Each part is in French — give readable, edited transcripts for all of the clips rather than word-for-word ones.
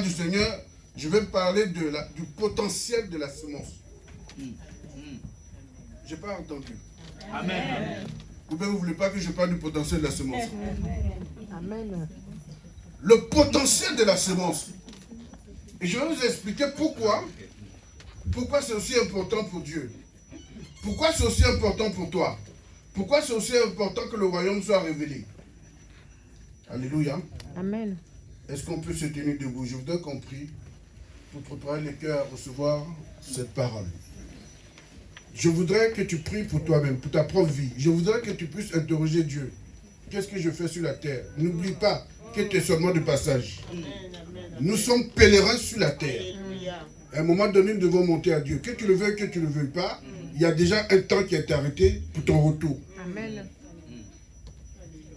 Du Seigneur, je vais parler du potentiel de la semence. Je n'ai pas entendu. Amen. Ou bien vous ne voulez pas que je parle du potentiel de la semence? Amen. Le potentiel de la semence. Et je vais vous expliquer pourquoi c'est aussi important pour Dieu. Pourquoi c'est aussi important pour toi. Pourquoi c'est aussi important que le royaume soit révélé. Alléluia. Amen. Est-ce qu'on peut se tenir debout? Je voudrais qu'on prie pour préparer les cœurs à recevoir cette parole. Je voudrais que tu pries pour toi-même, pour ta propre vie. Je voudrais que tu puisses interroger Dieu. Qu'est-ce que je fais sur la terre? N'oublie pas que tu es seulement de passage. Nous sommes pèlerins sur la terre. À un moment donné, nous devons monter à Dieu. Que tu le veuilles, que tu ne le veuilles pas, il y a déjà un temps qui a été arrêté pour ton retour. Amen.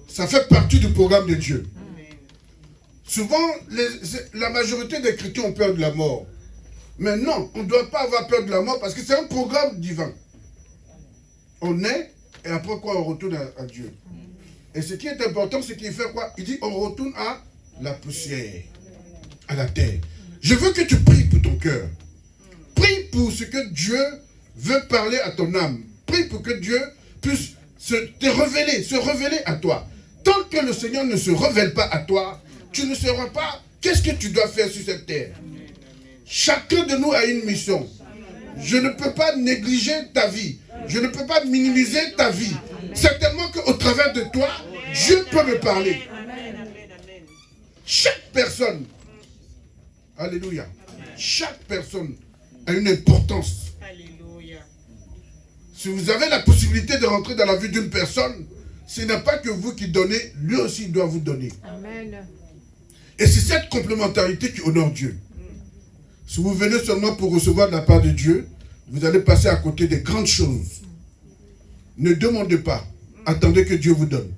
Ça fait partie du programme de Dieu. Souvent, la majorité des chrétiens ont peur de la mort. Mais non, on ne doit pas avoir peur de la mort parce que c'est un programme divin. On est, et après quoi, on retourne à Dieu. Et ce qui est important, c'est qu'il fait quoi? Il dit, on retourne à la poussière, à la terre. Je veux que tu pries pour ton cœur. Prie pour ce que Dieu veut parler à ton âme. Prie pour que Dieu puisse se révéler à toi. Tant que le Seigneur ne se révèle pas à toi, tu ne sauras pas qu'est-ce que tu dois faire sur cette terre. Chacun de nous a une mission. Je ne peux pas négliger ta vie. Je ne peux pas minimiser ta vie. Certainement qu'au travers de toi, Dieu peut me parler. Chaque personne, alléluia, chaque personne a une importance. Si vous avez la possibilité de rentrer dans la vie d'une personne, ce n'est pas que vous qui donnez, lui aussi doit vous donner. Amen. Et c'est cette complémentarité qui honore Dieu. Si vous venez seulement pour recevoir de la part de Dieu, vous allez passer à côté des grandes choses. Ne demandez pas. Attendez que Dieu vous donne.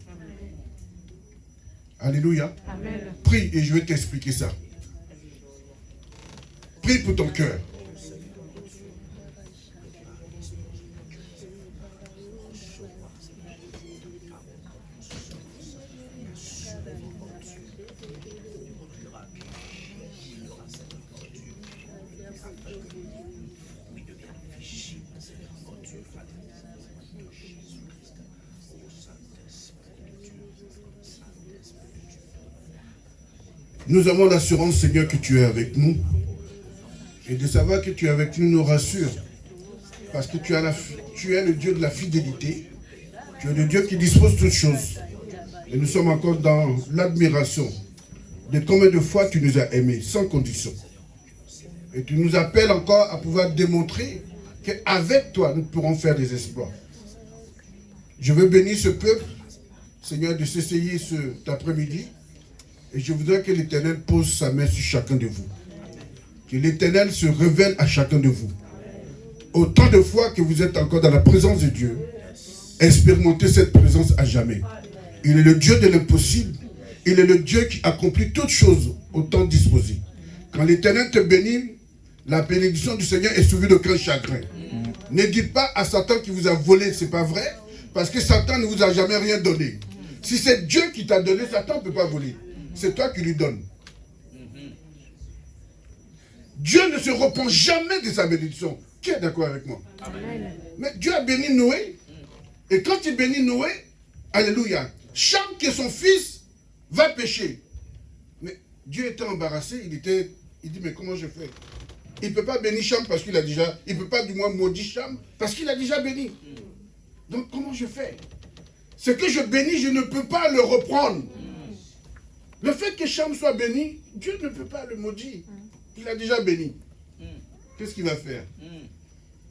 Alléluia. Amen. Prie et je vais t'expliquer ça. Prie pour ton cœur. Nous avons l'assurance, Seigneur, que tu es avec nous. Et de savoir que tu es avec nous nous rassure. Parce que tu es le Dieu de la fidélité. Tu es le Dieu qui dispose de toutes choses. Et nous sommes encore dans l'admiration de combien de fois tu nous as aimés, sans condition. Et tu nous appelles encore à pouvoir démontrer qu'avec toi, nous pourrons faire des exploits. Je veux bénir ce peuple, Seigneur, de s'essayer cet après-midi. Et je voudrais que l'Éternel pose sa main sur chacun de vous. Que l'Éternel se révèle à chacun de vous. Autant de fois que vous êtes encore dans la présence de Dieu, expérimentez cette présence à jamais. Il est le Dieu de l'impossible. Il est le Dieu qui accomplit toutes choses au temps disposé. Quand l'Éternel te bénit, la bénédiction du Seigneur est suivie d'aucun chagrin. Ne dites pas à Satan qui vous a volé, c'est pas vrai, parce que Satan ne vous a jamais rien donné. Si c'est Dieu qui t'a donné, Satan ne peut pas voler. C'est toi qui lui donnes. Dieu ne se repent jamais de sa bénédiction. Qui est d'accord avec moi? Amen. Mais Dieu a béni Noé. Et quand il bénit Noé, alléluia, Cham, qui est son fils, va pécher. Mais Dieu était embarrassé. Il dit, mais comment je fais? Il ne peut pas bénir Cham parce qu'il a déjà... Il ne peut pas du moins maudire Cham parce qu'il a déjà béni. Donc comment je fais? Ce que je bénis, je ne peux pas le reprendre. Le fait que Cham soit béni, Dieu ne peut pas le maudire. Il a déjà béni. Qu'est-ce qu'il va faire?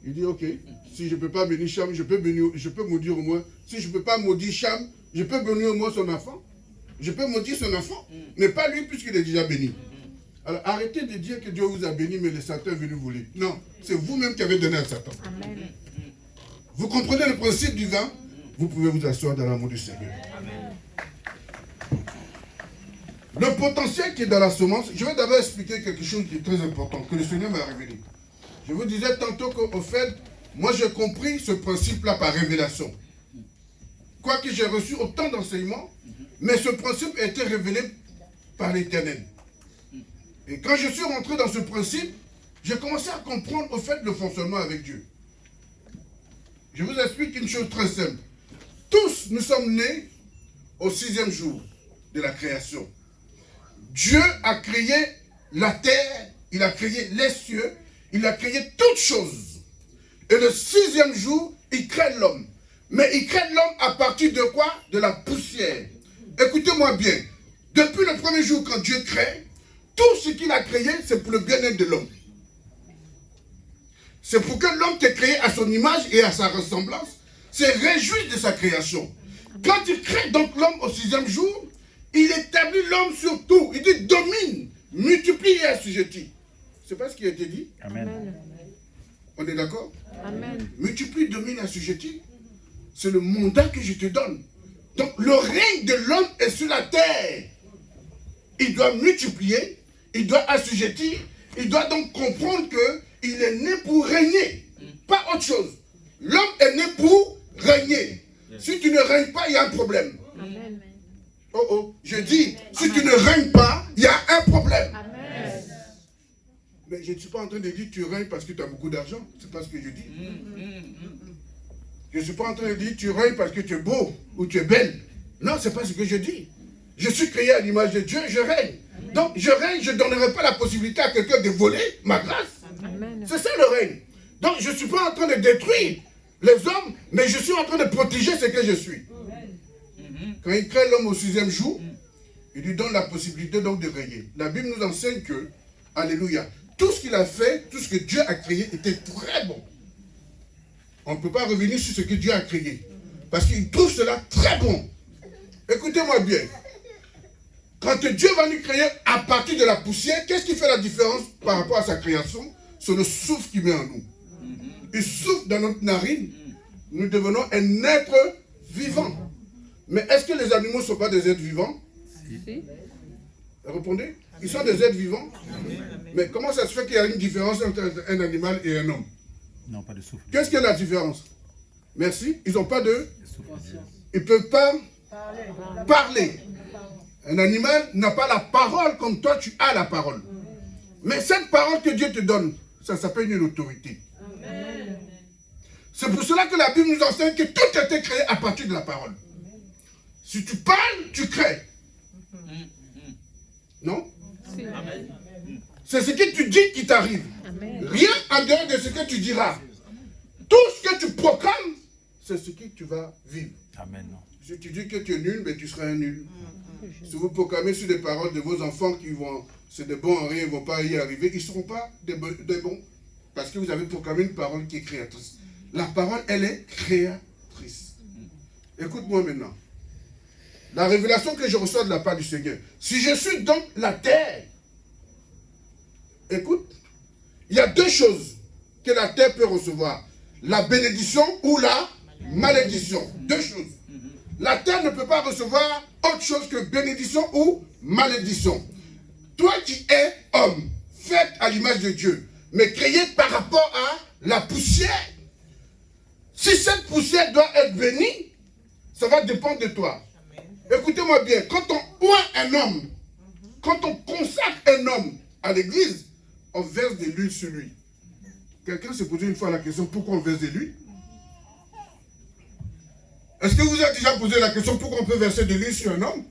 Il dit, ok, si je ne peux pas bénir Cham, je peux maudire au moins. Si je ne peux pas maudire Cham, je peux bénir au moins son enfant. Je peux maudire son enfant, mais pas lui puisqu'il est déjà béni. Alors arrêtez de dire que Dieu vous a béni, mais le Satan est venu voler. Non, c'est vous-même qui avez donné à Satan. Amen. Vous comprenez le principe divin? Vous pouvez vous asseoir dans l'amour du Seigneur. Amen. Le potentiel qui est dans la semence, je vais d'abord expliquer quelque chose qui est très important, que le Seigneur m'a révélé. Je vous disais tantôt qu'au fait, moi j'ai compris ce principe-là par révélation. Quoique j'ai reçu autant d'enseignements, mais ce principe a été révélé par l'Éternel. Et quand je suis rentré dans ce principe, j'ai commencé à comprendre au fait le fonctionnement avec Dieu. Je vous explique une chose très simple. Tous, nous sommes nés au 6e jour de la création. Dieu a créé la terre, il a créé les cieux, il a créé toutes choses. Et le 6e jour, il crée l'homme. Mais il crée l'homme à partir de quoi? De la poussière. Écoutez-moi bien. Depuis le premier jour quand Dieu crée, tout ce qu'il a créé, c'est pour le bien-être de l'homme. C'est pour que l'homme qui est créé à son image et à sa ressemblance se réjouisse de sa création. Quand il crée donc l'homme au 6e jour, il établit l'homme sur tout. Il dit domine, multiplie et assujettis. C'est pas ce qui a été dit? Amen. On est d'accord? Amen. Multiplie, domine, assujettis. C'est le mandat que je te donne. Donc le règne de l'homme est sur la terre. Il doit multiplier, il doit assujettir, il doit donc comprendre qu'il est né pour régner, pas autre chose. L'homme est né pour régner. Si tu ne règnes pas, il y a un problème. Amen. Oh oh, je dis, si tu ne règnes pas, il y a un problème. Amen. Mais je ne suis pas en train de dire que tu règnes parce que tu as beaucoup d'argent. C'est pas ce que je dis. Je ne suis pas en train de dire que tu règnes parce que tu es beau ou tu es belle. Non, c'est pas ce que je dis. Je suis créé à l'image de Dieu, je règne. Donc, je règne, je ne donnerai pas la possibilité à quelqu'un de voler ma grâce. Amen. C'est ça le règne. Donc, je ne suis pas en train de détruire les hommes, mais je suis en train de protéger ce que je suis. Quand il crée l'homme au 6e jour, il lui donne la possibilité donc de régner. La Bible nous enseigne que, alléluia, tout ce qu'il a fait, tout ce que Dieu a créé était très bon. On ne peut pas revenir sur ce que Dieu a créé, parce qu'il trouve cela très bon. Écoutez-moi bien. Quand Dieu va nous créer à partir de la poussière, qu'est-ce qui fait la différence par rapport à sa création? C'est le souffle qu'il met en nous. Il souffle dans notre narine. Nous devenons un être vivant. Mais est-ce que les animaux ne sont pas des êtres vivants? Si. Répondez. Ils sont des êtres vivants. Mais comment ça se fait qu'il y a une différence entre un animal et un homme? Non, pas de souffle. Qu'est-ce qu'il y a la différence? Merci. Ils n'ont pas de... Ils ne peuvent pas parler. Un animal n'a pas la parole comme toi, tu as la parole. Mais cette parole que Dieu te donne, ça s'appelle une autorité. C'est pour cela que la Bible nous enseigne que tout a été créé à partir de la parole. Si tu parles, tu crées. Non? Si. C'est ce que tu dis qui t'arrive. Amen. Rien en dehors de ce que tu diras. Tout ce que tu proclames, c'est ce que tu vas vivre. Amen. Si tu dis que tu es nul, mais tu seras un nul. Si vous proclamez sur des paroles de vos enfants qui vont, c'est des bons en rien, ils ne vont pas y arriver, ils ne seront pas des bons. Parce que vous avez proclamé une parole qui est créatrice. La parole, elle est créatrice. Écoute-moi maintenant. La révélation que je reçois de la part du Seigneur. Si je suis donc la terre, écoute, il y a deux choses que la terre peut recevoir. La bénédiction ou la malédiction. Deux choses. La terre ne peut pas recevoir autre chose que bénédiction ou malédiction. Toi qui es homme, fait à l'image de Dieu, mais créé par rapport à la poussière, si cette poussière doit être bénie, ça va dépendre de toi. Écoutez-moi bien, quand on oint un homme, quand on consacre un homme à l'église, on verse de l'huile sur lui. Quelqu'un s'est posé une fois la question, pourquoi on verse de l'huile? Est-ce que vous avez déjà posé la question, pourquoi on peut verser de l'huile sur un homme?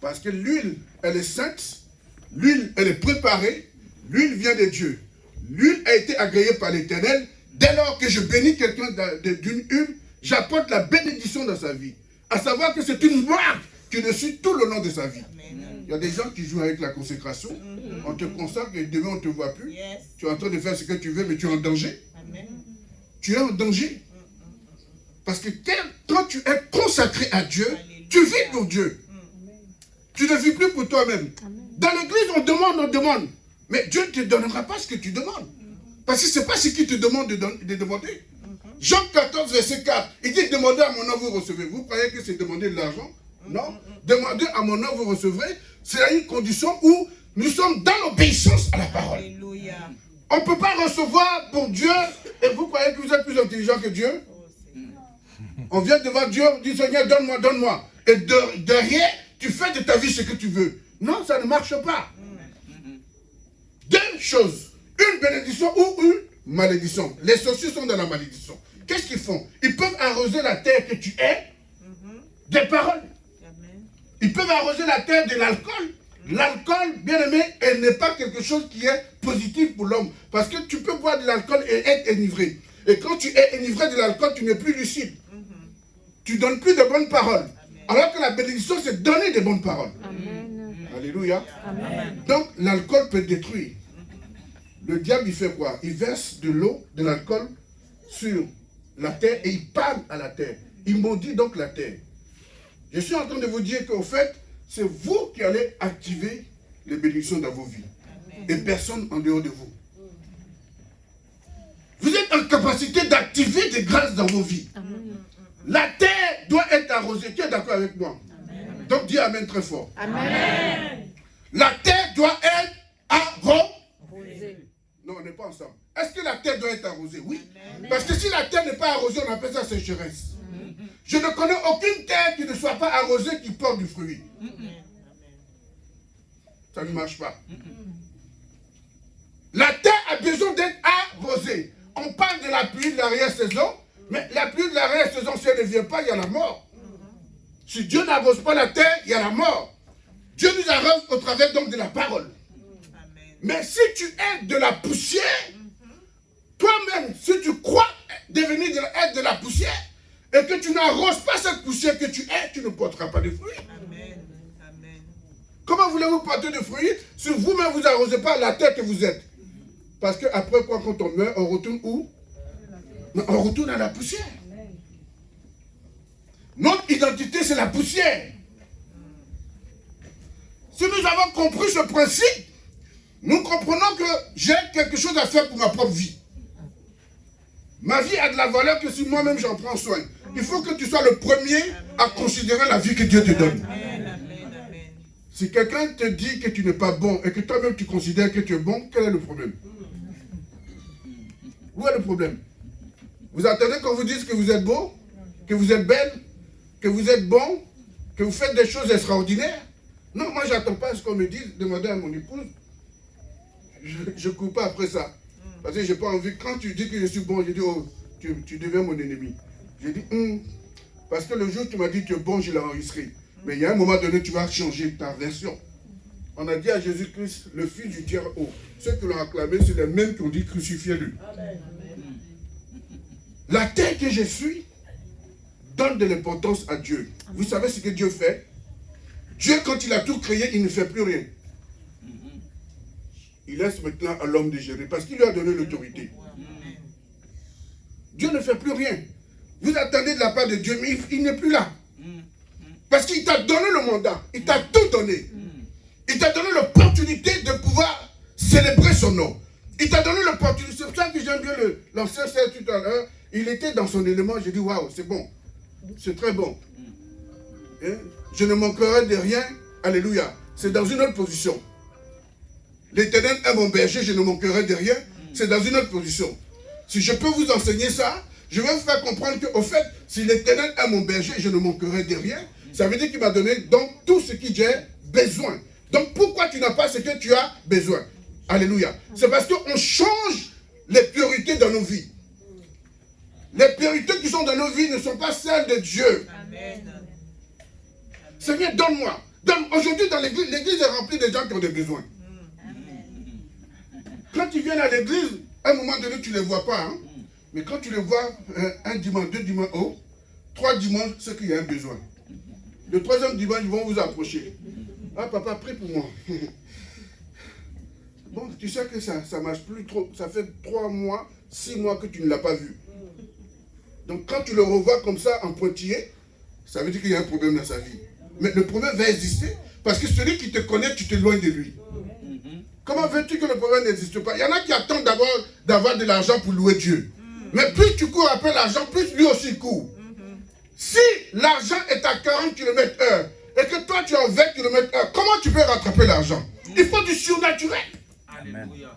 Parce que l'huile, elle est sainte, l'huile, elle est préparée, l'huile vient de Dieu. L'huile a été agréée par l'Éternel. Dès lors que je bénis quelqu'un d'une huile, j'apporte la bénédiction dans sa vie. À savoir que c'est une marque qui le suit tout le long de sa vie. Il y a des gens qui jouent avec la consécration. On te consacre et demain on ne te voit plus. Tu es en train de faire ce que tu veux, mais tu es en danger. Tu es en danger. Parce que quand tu es consacré à Dieu, tu vis pour Dieu. Tu ne vis plus pour toi-même. Dans l'église, on demande. Mais Dieu ne te donnera pas ce que tu demandes. Parce que ce n'est pas ce qu'il te demande de demander. Jean 14, verset 4, il dit demandez à mon nom, vous recevez. Vous croyez que c'est demander de l'argent? Non. Demandez à mon nom, vous recevrez. C'est à une condition où nous sommes dans l'obéissance à la parole. Alléluia. On ne peut pas recevoir pour Dieu et vous croyez que vous êtes plus intelligent que Dieu? On vient devant Dieu, on dit Seigneur, donne-moi, donne-moi. Et derrière, tu fais de ta vie ce que tu veux. Non, ça ne marche pas. Deux choses. Une bénédiction ou une malédiction. Les sorciers sont dans la malédiction. Qu'est-ce qu'ils font? Ils peuvent arroser la terre que tu es des paroles. Ils peuvent arroser la terre de l'alcool. L'alcool, bien aimé, elle n'est pas quelque chose qui est positif pour l'homme. Parce que tu peux boire de l'alcool et être enivré. Et quand tu es enivré de l'alcool, tu n'es plus lucide. Tu ne donnes plus de bonnes paroles. Alors que la bénédiction, c'est donner des bonnes paroles. Amen. Alléluia. Amen. Donc, l'alcool peut détruire. Le diable, il fait quoi? Il verse de l'eau, de l'alcool sur la terre et il parle à la terre. Il maudit donc la terre. Je suis en train de vous dire qu'au fait, c'est vous qui allez activer les bénédictions dans vos vies. Et personne en dehors de vous. Vous êtes en capacité d'activer des grâces dans vos vies. Amen. La terre doit être arrosée. Qui est d'accord avec moi? Amen. Donc dis Amen très fort. Amen. La terre doit être arrosée. Rosé. Non, on n'est pas ensemble. Est-ce que la terre doit être arrosée? Oui. Parce que si la terre n'est pas arrosée, on appelle ça sécheresse. Je ne connais aucune terre qui ne soit pas arrosée qui porte du fruit. Ça ne marche pas. La terre a besoin d'être arrosée. On parle de la pluie de l'arrière-saison, mais la pluie de l'arrière-saison, si elle ne vient pas, il y a la mort. Si Dieu n'arrose pas la terre, il y a la mort. Dieu nous arrose au travers donc de la parole. Mais si tu es de la poussière, toi-même, si tu crois devenir être de la poussière, et que tu n'arroses pas cette poussière que tu es, tu ne porteras pas de fruits. Amen. Amen. Comment voulez-vous porter de fruits si vous-même vous n'arrosez pas la terre que vous êtes? Parce qu'après quoi, quand on meurt, on retourne où? On retourne à la poussière. Notre identité, c'est la poussière. Si nous avons compris ce principe, nous comprenons que j'ai quelque chose à faire pour ma propre vie. Ma vie a de la valeur que si moi-même j'en prends soin. Il faut que tu sois le premier à considérer la vie que Dieu te donne. Amen. Amen. Amen. Si quelqu'un te dit que tu n'es pas bon et que toi-même tu considères que tu es bon, quel est le problème? Où est le problème? Vous attendez qu'on vous dise que vous êtes beau, que vous êtes belle, que vous êtes bon, que vous faites des choses extraordinaires? Non, moi j'attends pas à ce qu'on me dise, demandez à mon épouse. Je ne cours pas après ça. Parce que je n'ai pas envie, quand tu dis que je suis bon, je dis, oh, tu deviens mon ennemi. Je dis, parce que le jour où tu m'as dit que tu es bon, je l'ai enregistré. Mais il y a un moment donné, tu vas changer ta version. On a dit à Jésus-Christ, le Fils du Dieu haut. Ceux qui l'ont acclamé, c'est les mêmes qui ont dit crucifiez-le. La terre que je suis donne de l'importance à Dieu. Vous savez ce que Dieu fait? Dieu, quand il a tout créé, il ne fait plus rien. Il laisse maintenant à l'homme de gérer parce qu'il lui a donné l'autorité. Dieu ne fait plus rien. Vous attendez de la part de Dieu, mais il n'est plus là. Parce qu'il t'a donné le mandat. Il t'a tout donné. Il t'a donné l'opportunité de pouvoir célébrer son nom. Il t'a donné l'opportunité. C'est pour ça que j'aime bien l'ancien Seigneur tout à l'heure. Il était dans son élément. J'ai dit, waouh, c'est bon. C'est très bon. Hein? Je ne manquerai de rien. Alléluia. C'est dans une autre position. L'Éternel est mon berger, je ne manquerai de rien. C'est dans une autre position. Si je peux vous enseigner ça, je vais vous faire comprendre qu'au fait, si l'Éternel est mon berger, je ne manquerai de rien. Ça veut dire qu'il m'a donné donc tout ce que j'ai besoin. Donc pourquoi tu n'as pas ce que tu as besoin? Alléluia. C'est parce qu'on change les priorités dans nos vies. Les priorités qui sont dans nos vies ne sont pas celles de Dieu. Amen. Seigneur, donne-moi. Aujourd'hui, dans l'église est remplie de gens qui ont des besoins. Quand tu viens à l'église, à un moment donné, tu ne les vois pas. Hein? Mais quand tu les vois, un dimanche, 2 dimanches, 3 dimanches, c'est qu'il y a un besoin. Le 3e dimanche, ils vont vous approcher. Ah, papa, prie pour moi. Bon, tu sais que ça ne marche plus trop. Ça fait 3 mois, 6 mois que tu ne l'as pas vu. Donc, quand tu le revois comme ça, en pointillé, ça veut dire qu'il y a un problème dans sa vie. Mais le problème va exister parce que celui qui te connaît, tu t'éloignes de lui. Comment veux-tu que le problème n'existe pas? Il y en a qui attendent d'avoir de l'argent pour louer Dieu. Mais plus tu cours après l'argent, plus lui aussi court. Si l'argent est à 40 km/h et que toi tu es en 20 km/h, comment tu peux rattraper l'argent? Il faut du surnaturel. Alléluia.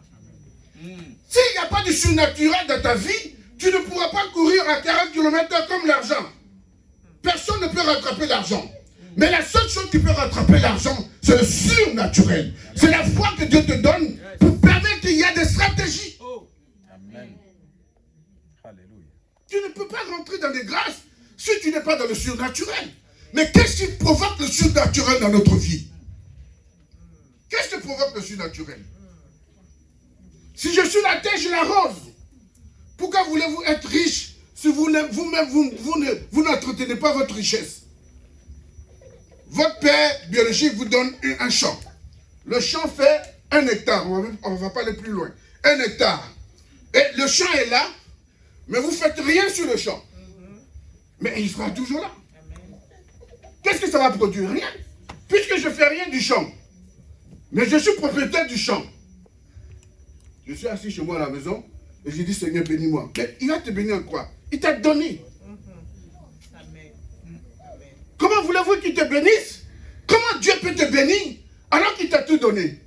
S'il n'y a pas de surnaturel dans ta vie, tu ne pourras pas courir à 40 km/h comme l'argent. Personne ne peut rattraper l'argent. Mais la seule chose qui peut rattraper l'argent, c'est le surnaturel. C'est la foi que Dieu te donne pour permettre qu'il y ait des stratégies. Oh. Amen. Alléluia. Tu ne peux pas rentrer dans des grâces si tu n'es pas dans le surnaturel. Mais qu'est-ce qui provoque le surnaturel dans notre vie? Qu'est-ce qui provoque le surnaturel? Si je suis la terre, je l'arrose. Pourquoi voulez-vous être riche si vous-même, vous n'entretenez pas votre richesse? Votre père biologique vous donne un champ. Le champ fait 1 hectare. On ne va pas aller plus loin. 1 hectare. Et le champ est là, mais vous ne faites rien sur le champ. Mais il sera toujours là. Qu'est-ce que ça va produire? Rien. Puisque je ne fais rien du champ. Mais je suis propriétaire du champ. Je suis assis chez moi à la maison et je dis, Seigneur, bénis-moi. Mais il va te bénir en quoi? Il t'a donné. Amen. Comment voulez-vous qu'il te bénisse? Comment Dieu peut te bénir alors qu'il t'a tout donné?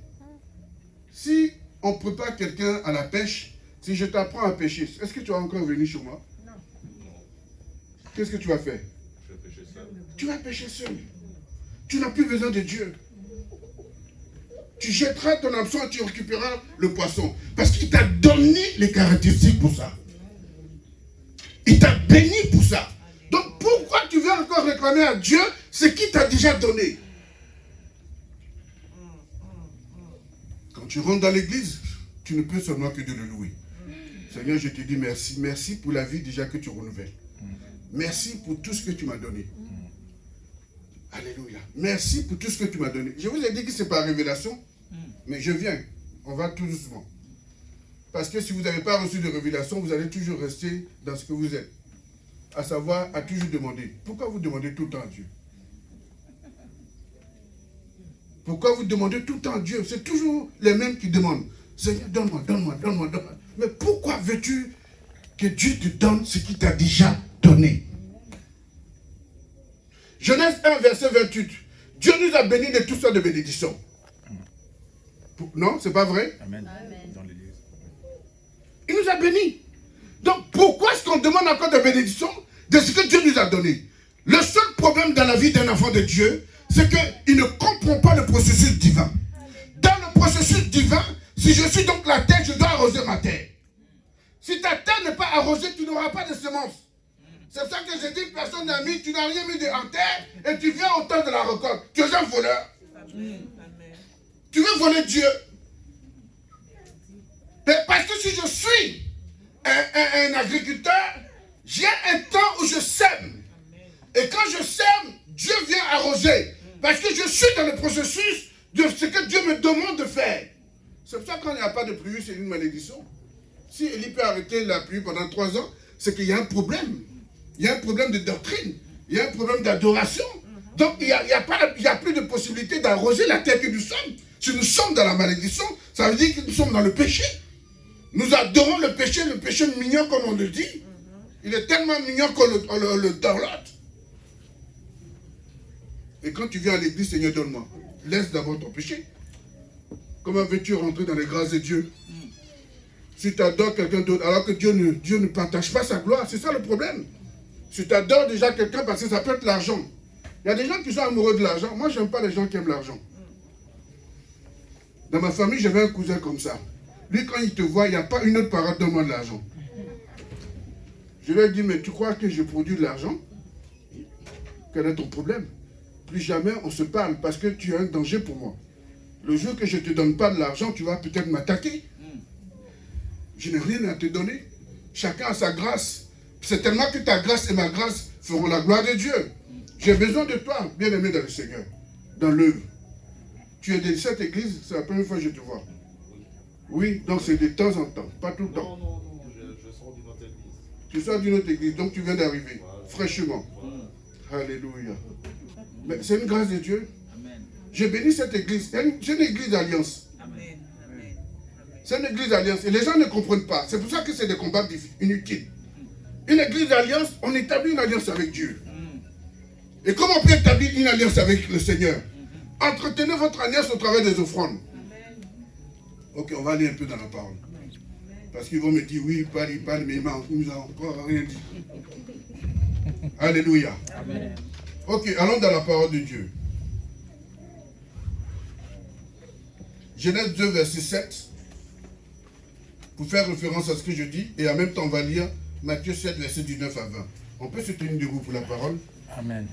Si on prépare quelqu'un à la pêche, si je t'apprends à pêcher, est-ce que tu vas encore venir chez moi? Non. Qu'est-ce que tu vas faire? Je vais pêcher seul. Tu vas pêcher seul. Tu n'as plus besoin de Dieu. Tu jetteras ton hameçon et tu récupéreras le poisson. Parce qu'il t'a donné les caractéristiques pour ça. Il t'a béni pour ça. Donc pourquoi tu veux encore réclamer à Dieu ce qu'il t'a déjà donné? Quand tu rentres dans l'église, tu ne peux seulement que de le louer. Seigneur, je te dis merci. Merci pour la vie déjà que tu renouvelles. Merci pour tout ce que tu m'as donné. Alléluia. Merci pour tout ce que tu m'as donné. Je vous ai dit que c'est par révélation, mais je viens. On va tout doucement. Parce que si vous n'avez pas reçu de révélation, vous allez toujours rester dans ce que vous êtes. À savoir, à toujours demander. Pourquoi vous demandez tout le temps à Dieu? Pourquoi vous demandez tout le temps à Dieu? C'est toujours les mêmes qui demandent. Seigneur, donne-moi, donne-moi, donne-moi, donne-moi. Mais pourquoi veux-tu que Dieu te donne ce qu'il t'a déjà donné? Genèse 1, verset 28. Dieu nous a bénis de toutes sortes de bénédictions. Non, c'est pas vrai? Amen. Dans l'église. Il nous a bénis. Donc pourquoi est-ce qu'on demande encore des bénédictions de ce que Dieu nous a donné? Le seul problème dans la vie d'un enfant de Dieu, c'est qu'il ne comprend pas le processus divin. Dans le processus divin, si je suis donc la terre, je dois arroser ma terre. Si ta terre n'est pas arrosée, tu n'auras pas de semences. C'est ça que j'ai dit, personne n'a mis, tu n'as rien mis en terre et tu viens au temps de la récolte. Tu es un voleur. Amen. Tu veux voler Dieu. Mais parce que si je suis un agriculteur, j'ai un temps où je sème. Et quand je sème, Dieu vient arroser. Parce que je suis dans le processus de ce que Dieu me demande de faire. C'est pour ça que quand il n'y a pas de pluie, c'est une malédiction. Si Élie peut arrêter la pluie pendant 3 ans, c'est qu'il y a un problème. Il y a un problème de doctrine. Il y a un problème d'adoration. Donc il n'y a plus de possibilité d'arroser la terre que nous sommes. Si nous sommes dans la malédiction, ça veut dire que nous sommes dans le péché. Nous adorons le péché mignon comme on le dit. Il est tellement mignon qu'on le dorlote. Et quand tu viens à l'église, Seigneur, donne-moi. Laisse d'abord ton péché. Comment veux-tu rentrer dans les grâces de Dieu? Si tu adores quelqu'un d'autre, alors que Dieu ne partage pas sa gloire, c'est ça le problème. Si tu adores déjà quelqu'un, parce que ça peut être l'argent. Il y a des gens qui sont amoureux de l'argent. Moi, je n'aime pas les gens qui aiment l'argent. Dans ma famille, j'avais un cousin comme ça. Lui, quand il te voit, il n'y a pas une autre parole, donne-moi de l'argent. Je lui ai dit, mais tu crois que je produis de l'argent? Quel est ton problème? Plus jamais on se parle parce que tu es un danger pour moi. Le jour que je ne te donne pas de l'argent, tu vas peut-être m'attaquer. Je n'ai rien à te donner. Chacun a sa grâce. C'est tellement que ta grâce et ma grâce feront la gloire de Dieu. J'ai besoin de toi, bien-aimé dans le Seigneur, dans l'œuvre. Tu es de cette église, c'est la première fois que je te vois. Oui, donc c'est de temps en temps, pas tout le temps. Non, je sors d'une autre église. Tu sors d'une autre église, donc tu viens d'arriver, Voilà. fraîchement. Voilà. Alléluia. Mais c'est une grâce de Dieu. Amen. J'ai béni cette église. C'est une église d'alliance. Amen. Amen. C'est une église d'alliance. Et les gens ne comprennent pas. C'est pour ça que c'est des combats inutiles. Une église d'alliance, on établit une alliance avec Dieu. Et comment on peut établir une alliance avec le Seigneur? Entretenez votre alliance au travers des offrandes. Ok, on va aller un peu dans la parole. Parce qu'ils vont me dire, oui, il parle, mais il nous a encore rien dit. Alléluia. Amen. Ok, allons dans la parole de Dieu. Genèse 2, verset 7. Pour faire référence à ce que je dis. Et en même temps, on va lire Matthieu 7, verset du 9 à 20. On peut se tenir debout pour la parole. Amen.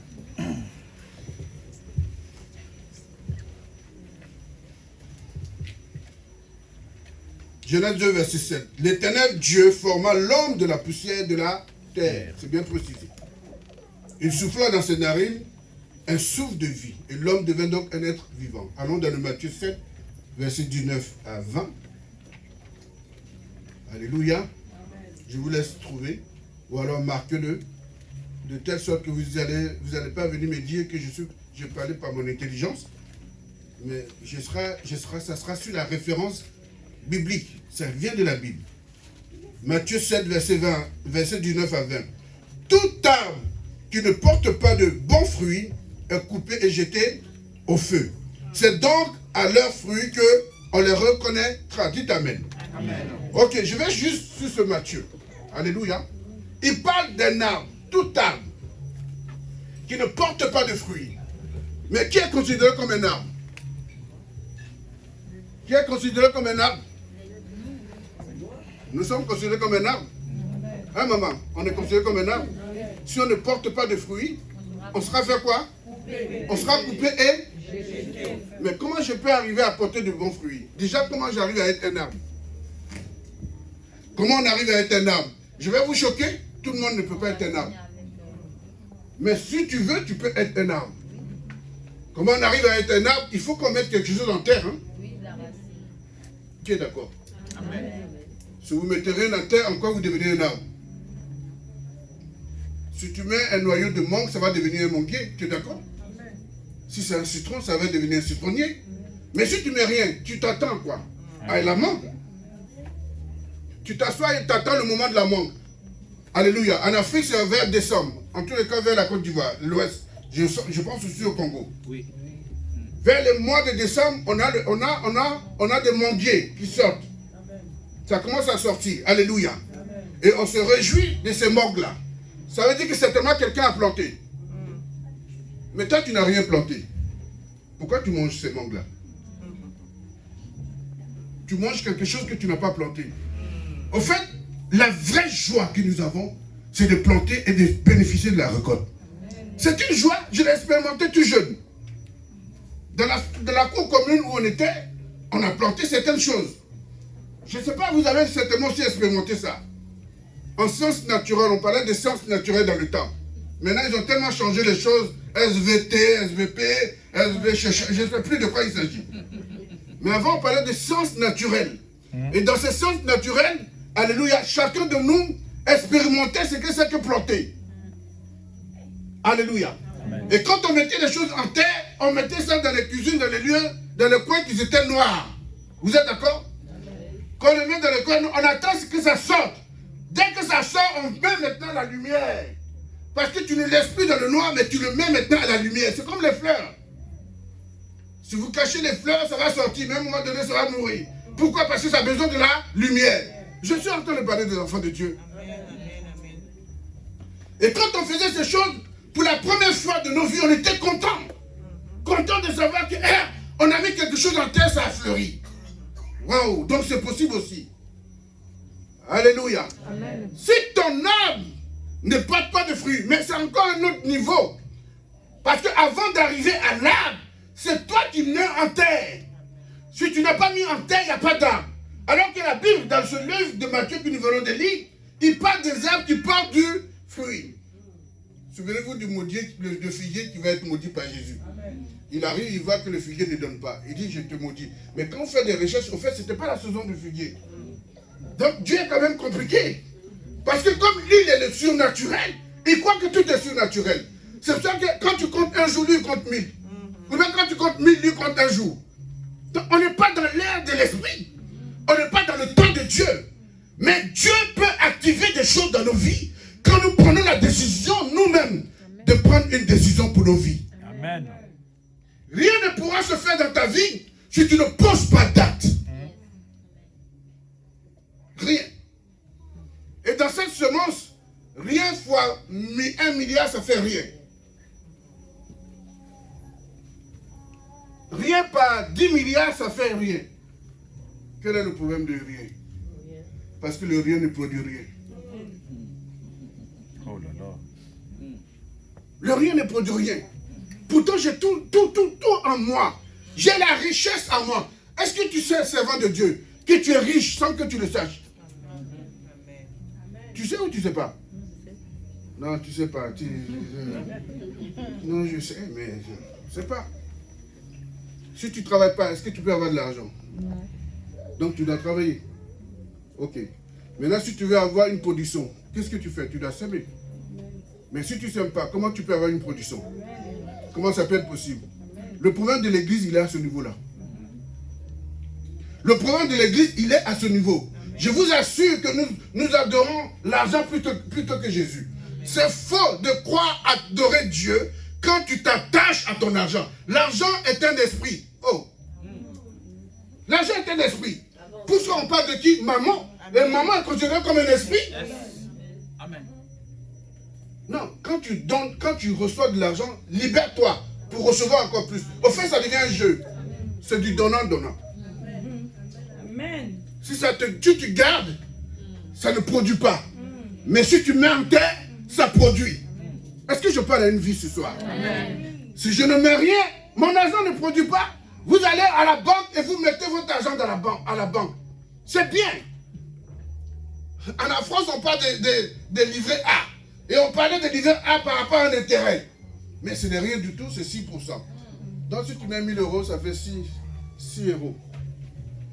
Genèse 2, verset 7. L'Éternel Dieu forma l'homme de la poussière de la terre. C'est bien précisé. Il souffla dans ses narines un souffle de vie. Et l'homme devint donc un être vivant. Allons dans le Matthieu 7, verset du 9 à 20. Alléluia. Je vous laisse trouver. Ou alors marquez-le. De telle sorte que vous n'allez pas venir me dire que je parlais par mon intelligence. Mais ça sera sur la référence biblique. Ça vient de la Bible. Matthieu 7, verset du 9 à 20. Toute arbre qui ne porte pas de bons fruits est coupée et jetée au feu. C'est donc à leurs fruits qu'on les reconnaîtra. Dites Amen. Amen. Ok, je vais juste sur ce Matthieu. Alléluia. Il parle d'un arbre, tout arbre, qui ne porte pas de fruits. Mais qui est considéré comme un arbre? Qui est considéré comme un arbre? Nous sommes considérés comme un arbre. Hein, maman? On est considéré comme un arbre. Si on ne porte pas de fruits, on sera fait quoi? On sera coupé et... Mais comment je peux arriver à porter de bons fruits? Déjà, comment j'arrive à être un arbre? Comment on arrive à être un arbre? Je vais vous choquer, tout le monde ne peut pas être un arbre. Mais si tu veux, tu peux être un arbre. Comment on arrive à être un arbre? Il faut qu'on mette quelque chose en terre. Hein? Qui est d'accord? Amen. Si vous mettez rien en terre, en quoi vous devenez un arbre? Si tu mets un noyau de mangue, ça va devenir un manguier. Tu es d'accord? Si c'est un citron, ça va devenir un citronnier. Mais si tu mets rien, tu t'attends quoi? À la mangue. Tu t'assois et t'attends le moment de la mangue. Alléluia. En Afrique, c'est vers décembre. En tous les cas, vers la Côte d'Ivoire, l'Ouest. Je pense aussi au Congo. Oui. Vers le mois de décembre, on a des manguiers qui sortent. Ça commence à sortir. Alléluia. Et on se réjouit de ces mangues-là. Ça veut dire que certainement quelqu'un a planté. Mais toi, tu n'as rien planté. Pourquoi tu manges ces mangues-là? Tu manges quelque chose que tu n'as pas planté. Au fait, la vraie joie que nous avons, c'est de planter et de bénéficier de la récolte. C'est une joie, je l'ai expérimenté tout jeune. Dans la cour commune où on était, on a planté certaines choses. Je ne sais pas, vous avez certainement aussi expérimenté ça. En sciences naturelles, on parlait de sciences naturelles dans le temps. Maintenant, ils ont tellement changé les choses. SVT, SVP, SVP, je ne sais plus de quoi il s'agit. Mais avant, on parlait de sciences naturelles. Et dans ces sciences naturelles, alléluia, chacun de nous expérimentait ce que c'est que planter. Alléluia. Amen. Et quand on mettait les choses en terre, on mettait ça dans les cuisines, dans les lieux, dans les coins qui étaient noirs. Vous êtes d'accord? Quand on les met dans les coins, on attend que ça sorte. Dès que ça sort, on met maintenant la lumière. Parce que tu ne laisses plus dans le noir, mais tu le mets maintenant à la lumière. C'est comme les fleurs. Si vous cachez les fleurs, ça va sortir. Mais à un moment donné, ça va mourir. Pourquoi? Parce que ça a besoin de la lumière. Je suis en train de parler des enfants de Dieu. Amen, amen, amen. Et quand on faisait ces choses, pour la première fois de nos vies, on était contents. Contents de savoir que, on a mis quelque chose en terre, ça a fleuri. Waouh, donc c'est possible aussi. Alléluia. Amen. Si ton âme ne porte pas de fruits, mais c'est encore un autre niveau. Parce qu'avant d'arriver à l'arbre, c'est toi qui mets en terre. Si tu n'as pas mis en terre, il n'y a pas d'arbre. Alors que la Bible, dans ce livre de Matthieu que nous venons de lire, il parle des arbres qui portent du fruit. Souvenez-vous du maudit, le figuier qui va être maudit par Jésus. Amen. Il arrive, il voit que le figuier ne donne pas. Il dit, je te maudis. Mais quand on fait des recherches, au fait, ce n'était pas la saison du figuier. Donc Dieu est quand même compliqué. Parce que comme lui, il est le surnaturel, il croit que tout est surnaturel. C'est pour ça que quand tu comptes un jour, lui, il compte 1000. Ou bien quand tu comptes 1000, lui, il compte un jour. Donc on n'est pas dans l'ère de l'esprit. On n'est pas dans le temps de Dieu. Mais Dieu peut activer des choses dans nos vies quand nous prenons la décision nous-mêmes de prendre une décision pour nos vies. Amen. Rien ne pourra se faire dans ta vie si tu ne poses pas date. Rien. Et dans cette semence, rien fois 1 milliard, ça fait rien. rien par 10 milliards, ça fait rien. Quel est le problème de rien? Parce que le rien ne produit rien. Oh là là. Le rien ne produit rien. Pourtant, j'ai tout en moi. J'ai la richesse en moi. Est-ce que tu sais, servant de Dieu, que tu es riche sans que tu le saches? Tu sais ou tu ne sais pas? Non, tu ne sais pas. Non, je sais, mais je ne sais pas. Si tu ne travailles pas, est-ce que tu peux avoir de l'argent? Donc tu dois travailler. Ok. Maintenant, si tu veux avoir une production, qu'est-ce que tu fais? Tu dois semer. Mais si tu ne sèmes pas, comment tu peux avoir une production? Comment ça peut être possible? Le problème de l'église, il est à ce niveau-là. Le problème de l'église, il est à ce niveau. Je vous assure que nous adorons l'argent plutôt que Jésus. C'est faux de croire adorer Dieu quand tu t'attaches à ton argent. L'argent est un esprit. Oh. L'argent est un esprit. Pourquoi on parle de qui? Maman. Et maman est considérée comme un esprit. Amen. Non, quand tu donnes, quand tu reçois de l'argent, libère-toi pour recevoir encore plus. Au fait, ça devient un jeu. C'est du donnant-donnant. Amen. Si tu gardes, ça ne produit pas. Mais si tu mets en terre, ça produit. Est-ce que je parle à une vie ce soir? Amen. Si je ne mets rien, mon argent ne produit pas. Vous allez à la banque et vous mettez votre argent dans à la banque. C'est bien. En France, on parle de livret A. Et on parlait de livret A par rapport à un intérêt. Mais ce n'est rien du tout, c'est 6%. Donc si tu mets 1000 euros, ça fait 6 euros.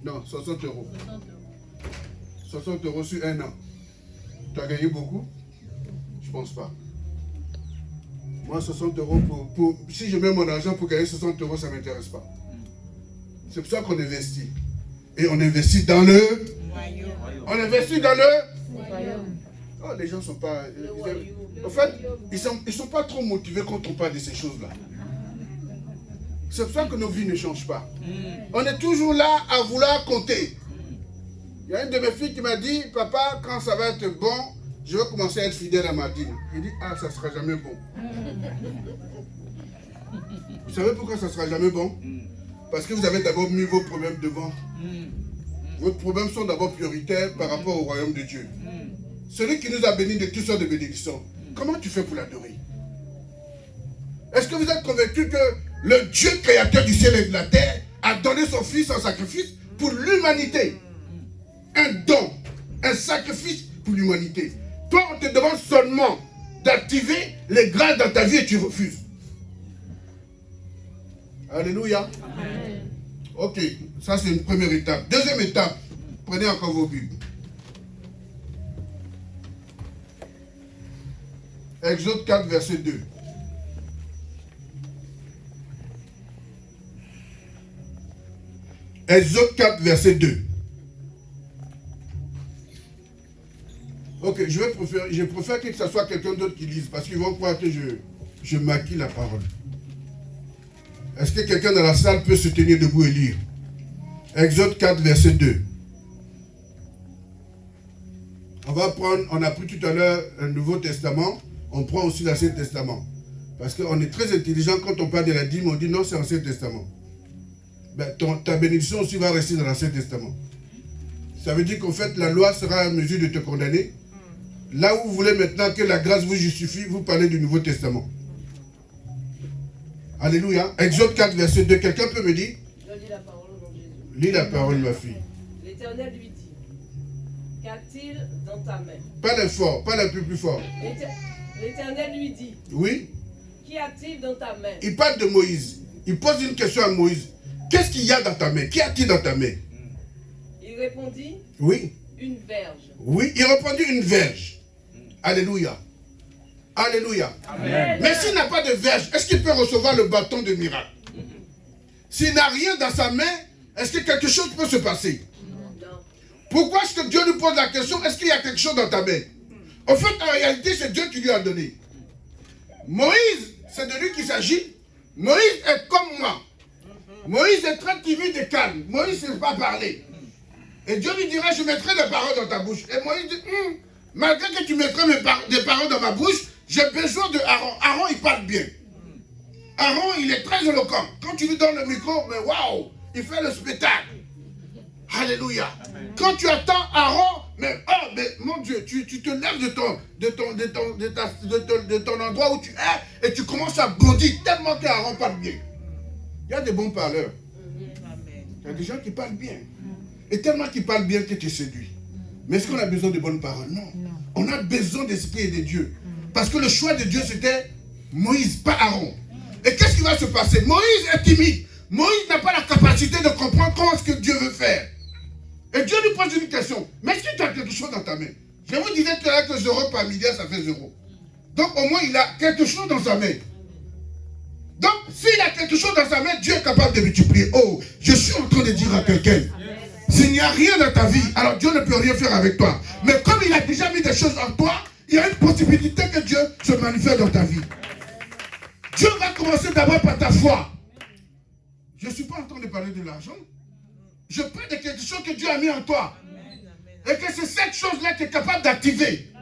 Non, 60 euros. 60 euros sur un an. Tu as gagné beaucoup? Je ne pense pas. Moi, 60 euros si je mets mon argent pour gagner 60 euros, ça ne m'intéresse pas. C'est pour ça qu'on investit. Et on investit dans le... On investit dans le... Oh, les gens ne sont pas... En fait, ils sont pas trop motivés quand on parle de ces choses-là. C'est pour ça que nos vies ne changent pas. On est toujours là à vouloir compter. Il y a une de mes filles qui m'a dit, papa, quand ça va être bon, je vais commencer à être fidèle à ma dîme. J'ai dit, ah, ça ne sera jamais bon. Vous savez pourquoi ça ne sera jamais bon? Parce que vous avez d'abord mis vos problèmes devant. Vos problèmes sont d'abord prioritaires par rapport au royaume de Dieu. Celui qui nous a bénis de toutes sortes de bénédictions, comment tu fais pour l'adorer? Est-ce que vous êtes convaincu que le Dieu créateur du ciel et de la terre a donné son fils en sacrifice pour l'humanité? Un don, un sacrifice pour l'humanité. Toi, on te demande seulement d'activer les grâces dans ta vie et tu refuses. Alléluia. Amen. Ok, ça c'est une première étape. Deuxième étape, prenez encore vos Bibles. Exode 4, verset 2. Exode 4, verset 2. Ok, je préfère que ce soit quelqu'un d'autre qui lise, parce qu'ils vont croire que je maquille la parole. Est-ce que quelqu'un dans la salle peut se tenir debout et lire? Exode 4, verset 2. On a pris tout à l'heure un Nouveau Testament, on prend aussi l'Ancien Testament. Parce qu'on est très intelligent quand on parle de la dîme, on dit non, c'est l'Ancien Testament. Ben, ta bénédiction aussi va rester dans l'Ancien Testament. Ça veut dire qu'en fait, la loi sera à mesure de te condamner. Là où vous voulez maintenant que la grâce vous justifie, vous parlez du Nouveau Testament. Alléluia. Exode 4, verset 2. Quelqu'un peut me dire? Je lis la parole au nom de Jésus. Lis la parole, ma fille. L'Éternel lui dit, qu'a-t-il dans ta main? Pas le fort, pas le plus fort. L'Éternel lui dit, oui. Qu'y a-t-il dans ta main? Il parle de Moïse. Il pose une question à Moïse. Qu'est-ce qu'il y a dans ta main? Qu'y a-t-il dans ta main? Il répondit, oui. Une verge. Oui, il répondit une verge. Alléluia. Alléluia. Amen. Mais s'il n'a pas de verge, est-ce qu'il peut recevoir le bâton de miracle? S'il n'a rien dans sa main, est-ce que quelque chose peut se passer? Non. Pourquoi est-ce que Dieu nous pose la question, est-ce qu'il y a quelque chose dans ta main? En fait, en réalité, c'est Dieu qui lui a donné. Moïse, c'est de lui qu'il s'agit. Moïse est comme moi. Moïse est très timide et calme. Moïse ne sait pas parler. Et Dieu lui dira, je mettrai des paroles dans ta bouche. Et Moïse dit, malgré que tu mettrais des paroles dans ma bouche, j'ai besoin de Aaron. Aaron, il parle bien. Aaron, il est très éloquent. Quand tu lui donnes le micro, mais waouh, il fait le spectacle. Alléluia. Quand tu attends Aaron, mais mon Dieu, tu te lèves de ton endroit où tu es et tu commences à bondir tellement qu'Aaron parle bien. Il y a des bons parleurs. Il y a des gens qui parlent bien. Et tellement qu'ils parlent bien que tu es séduit. Mais est-ce qu'on a besoin de bonnes paroles? Non. On a besoin d'esprit et de Dieu. Parce que le choix de Dieu, c'était Moïse, pas Aaron. Et qu'est-ce qui va se passer? Moïse est timide. Moïse n'a pas la capacité de comprendre comment est-ce que Dieu veut faire. Et Dieu lui pose une question. Mais est-ce que tu as quelque chose dans ta main? Je vous disais tout à l'heure que 0 par milliard, ça fait 0. Donc au moins, il a quelque chose dans sa main. Donc, s'il a quelque chose dans sa main, Dieu est capable de multiplier. Oh, je suis en train de dire à quelqu'un, s'il n'y a rien dans ta vie, alors Dieu ne peut rien faire avec toi. Mais comme il a déjà mis des choses en toi, il y a une possibilité que Dieu se manifeste dans ta vie. Dieu va commencer d'abord par ta foi. Je ne suis pas en train de parler de l'argent. Je parle de quelque chose que Dieu a mis en toi. Et que c'est cette chose-là qui est capable d'activer.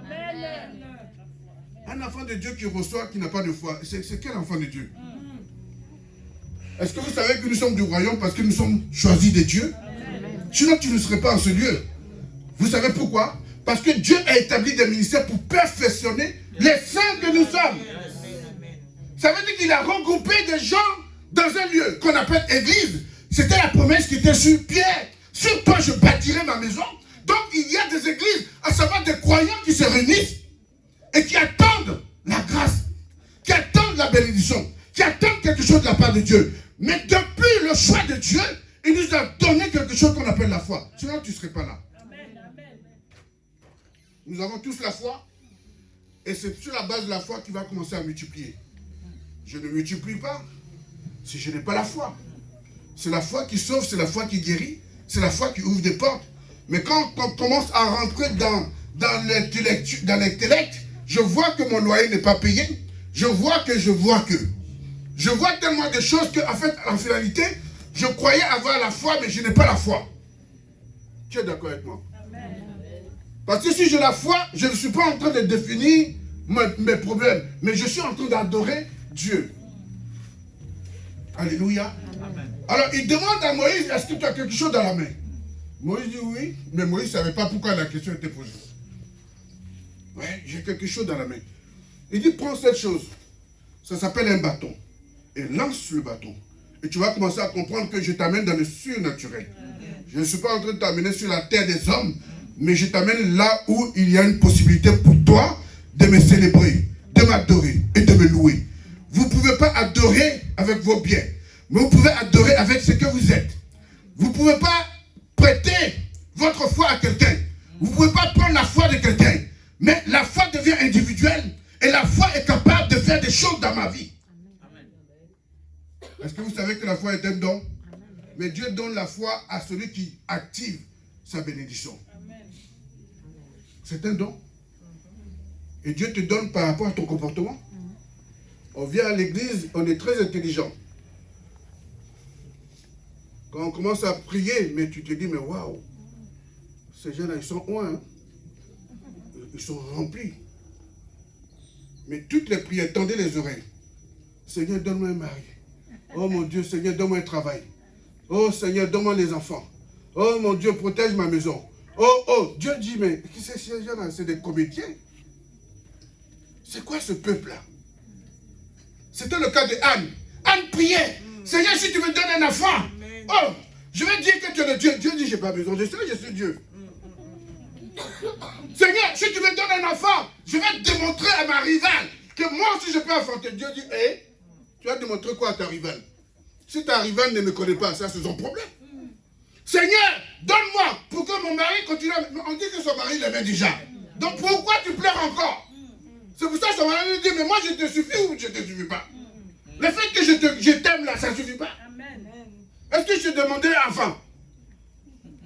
Un enfant de Dieu qui reçoit, qui n'a pas de foi, c'est quel enfant de Dieu? Est-ce que vous savez que nous sommes du royaume parce que nous sommes choisis de Dieu? Sinon, tu ne serais pas en ce lieu. Vous savez pourquoi? Parce que Dieu a établi des ministères pour perfectionner les saints que nous sommes. Ça veut dire qu'il a regroupé des gens dans un lieu qu'on appelle église. C'était la promesse qui était sur Pierre. Sur toi, je bâtirai ma maison. Donc, il y a des églises, à savoir des croyants qui se réunissent et qui attendent la grâce, qui attendent la bénédiction, qui attendent quelque chose de la part de Dieu. Mais depuis le choix de Dieu, il nous a donné quelque chose qu'on appelle la foi. Sinon, tu ne serais pas là. Nous avons tous la foi. Et c'est sur la base de la foi qu'il va commencer à multiplier. Je ne multiplie pas si je n'ai pas la foi. C'est la foi qui sauve, c'est la foi qui guérit, c'est la foi qui ouvre des portes. Mais quand on commence à rentrer dans l'intellect, je vois que mon loyer n'est pas payé. Je vois que. Je vois tellement de choses qu'en fait, en finalité, je croyais avoir la foi, mais je n'ai pas la foi. Tu es d'accord avec moi? Parce que si j'ai la foi, je ne suis pas en train de définir mes problèmes, mais je suis en train d'adorer Dieu. Alléluia. Amen. Alors il demande à Moïse, est-ce que tu as quelque chose dans la main? Moïse dit oui, mais Moïse ne savait pas pourquoi la question était posée. Oui, j'ai quelque chose dans la main. Il dit, prends cette chose, ça s'appelle un bâton, et lance le bâton. Et tu vas commencer à comprendre que je t'amène dans le surnaturel. Je ne suis pas en train de t'amener sur la terre des hommes, mais je t'amène là où il y a une possibilité pour toi de me célébrer, de m'adorer et de me louer. Vous ne pouvez pas adorer avec vos biens, mais vous pouvez adorer avec ce que vous êtes. Vous ne pouvez pas prêter votre foi à quelqu'un. Vous ne pouvez pas prendre la foi de quelqu'un. Mais la foi devient individuelle et la foi est capable de faire des choses dans ma vie. Est-ce que vous savez que la foi est un don? Mais Dieu donne la foi à celui qui active sa bénédiction. C'est un don. Et Dieu te donne par rapport à ton comportement. On vient à l'église, on est très intelligent. Quand on commence à prier, mais tu te dis, mais waouh, ces gens-là, ils sont loin. Hein? Ils sont remplis. Mais toutes les prières, tendez les oreilles. Seigneur, donne-moi un mari. Oh mon Dieu, Seigneur, donne-moi un travail. Oh Seigneur, donne-moi les enfants. Oh mon Dieu, protège ma maison. Oh, Dieu dit, mais ces gens-là, c'est des comédiens. C'est quoi ce peuple-là? C'était le cas de Anne. Anne priait. Seigneur, si tu me donnes un enfant, oh, je vais dire que tu es le Dieu. Dieu dit, je n'ai pas besoin de ça, je suis Dieu. Seigneur, si tu me donnes un enfant, je vais démontrer à ma rivale que moi aussi je peux enfanter. Dieu dit, tu vas démontrer quoi à ta rivale? Si ta rivale ne me connaît pas, ça c'est son problème. Seigneur, donne-moi pour que mon mari continue. On dit que son mari l'aimait déjà. Donc pourquoi tu pleures encore? C'est pour ça que son mari lui dit, mais moi je te suffis ou je ne te suffis pas? Le fait que je t'aime là, ça ne suffit pas. Est-ce que je te demandais enfant?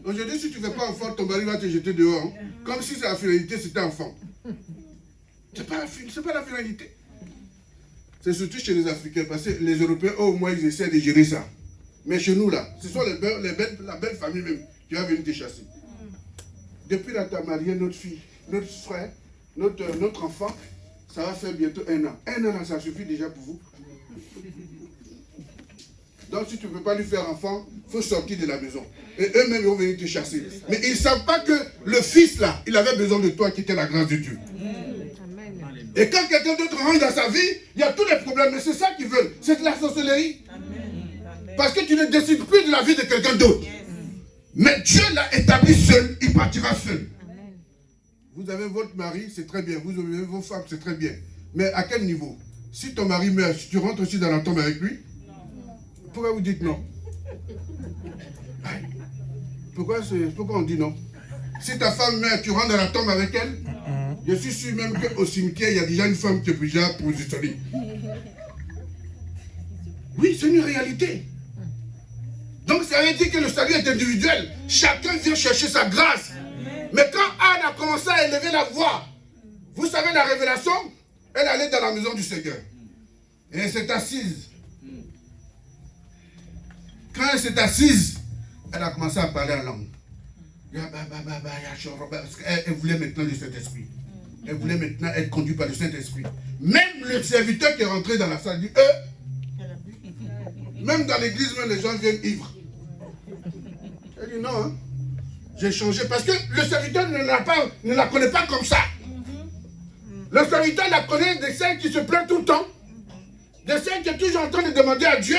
Aujourd'hui, si tu ne fais pas enfant, ton mari va te jeter dehors. Hein? Comme si la finalité c'était enfant. Ce n'est pas la finalité. C'est surtout chez les Africains, parce que les Européens, au moins, ils essaient de gérer ça. Mais chez nous, là, ce sont la belle famille même qui va venir te chasser. Depuis là, tu as marié notre fille, notre frère, notre enfant, ça va faire bientôt 1 an. 1 an, là, ça suffit déjà pour vous. Donc si tu ne peux pas lui faire enfant, il faut sortir de la maison. Et eux-mêmes, ils vont venir te chasser. Mais ils ne savent pas que le fils, là, il avait besoin de toi qui était la grâce de Dieu. Et quand quelqu'un d'autre rentre dans sa vie, il y a tous les problèmes. Mais c'est ça qu'ils veulent. C'est de la sorcellerie. Parce que tu ne décides plus de la vie de quelqu'un d'autre. Mais Dieu l'a établi seul, il partira seul. Vous avez votre mari, c'est très bien. Vous avez vos femmes, c'est très bien. Mais à quel niveau? Si ton mari meurt, tu rentres aussi dans la tombe avec lui? Pourquoi vous dites non? Pourquoi on dit non? Si ta femme meurt, tu rentres dans la tombe avec elle? Je suis sûr même qu'au cimetière, il y a déjà une femme qui est déjà positionnée. Oui, c'est une réalité. Donc ça veut dire que le salut est individuel. Chacun vient chercher sa grâce. Mais quand Anne a commencé à élever la voix, vous savez la révélation, elle allait dans la maison du Seigneur. Et elle s'est assise. Quand elle s'est assise, elle a commencé à parler en langue. Parce qu'elle voulait maintenant le Saint-Esprit. Elle voulait maintenant être conduite par le Saint-Esprit. Même le serviteur qui est rentré dans la salle dit, même dans l'église, même les gens viennent ivres. Elle dit non, hein. J'ai changé parce que le serviteur ne la connaît pas comme ça. Le serviteur la connaît des saints qui se plaignent tout le temps, des saints qui sont toujours en train de demander à Dieu,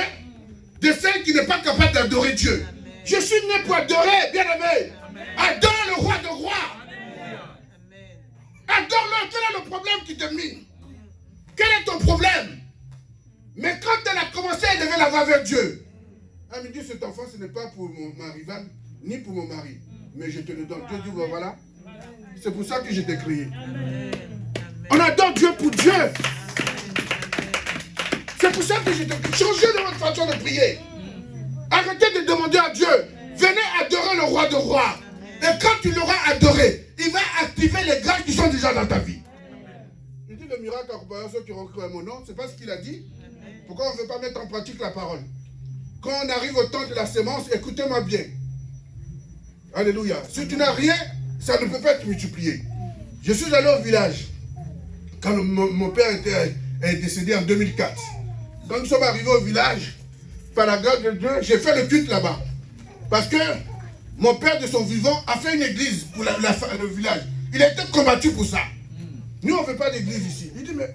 des saints qui n'est pas capable d'adorer Dieu. Je suis né pour adorer, bien aimé. Adore le roi de rois. Adore-le. Quel est le problème qui te mine? Quel est ton problème? Mais quand elle a commencé à élever la voix vers Dieu, elle me dit, cet enfant, ce n'est pas pour ma rivale, ni pour mon mari. Mais je te le donne. Dieu dit, voilà. C'est pour ça que je t'ai créé. On adore Dieu pour Dieu. C'est pour ça que je t'ai créé. Changez de votre façon de prier. Arrêtez de demander à Dieu. Venez adorer le roi de rois. Et quand tu l'auras adoré, il va activer les grâces qui sont déjà dans ta vie. Il dit le miracle à ceux qui ont cru à mon nom, c'est pas ce qu'il a dit. Pourquoi on ne veut pas mettre en pratique la parole? Quand on arrive au temps de la sémence, écoutez-moi bien. Alléluia. Si tu n'as rien, ça ne peut pas être multiplié. Je suis allé au village quand mon père est décédé en 2004. Quand nous sommes arrivés au village, par la grâce de Dieu, j'ai fait le culte là-bas. Parce que mon père de son vivant a fait une église pour le village. Il a été combattu pour ça. Nous, on ne veut pas d'église ici. Il dit, mais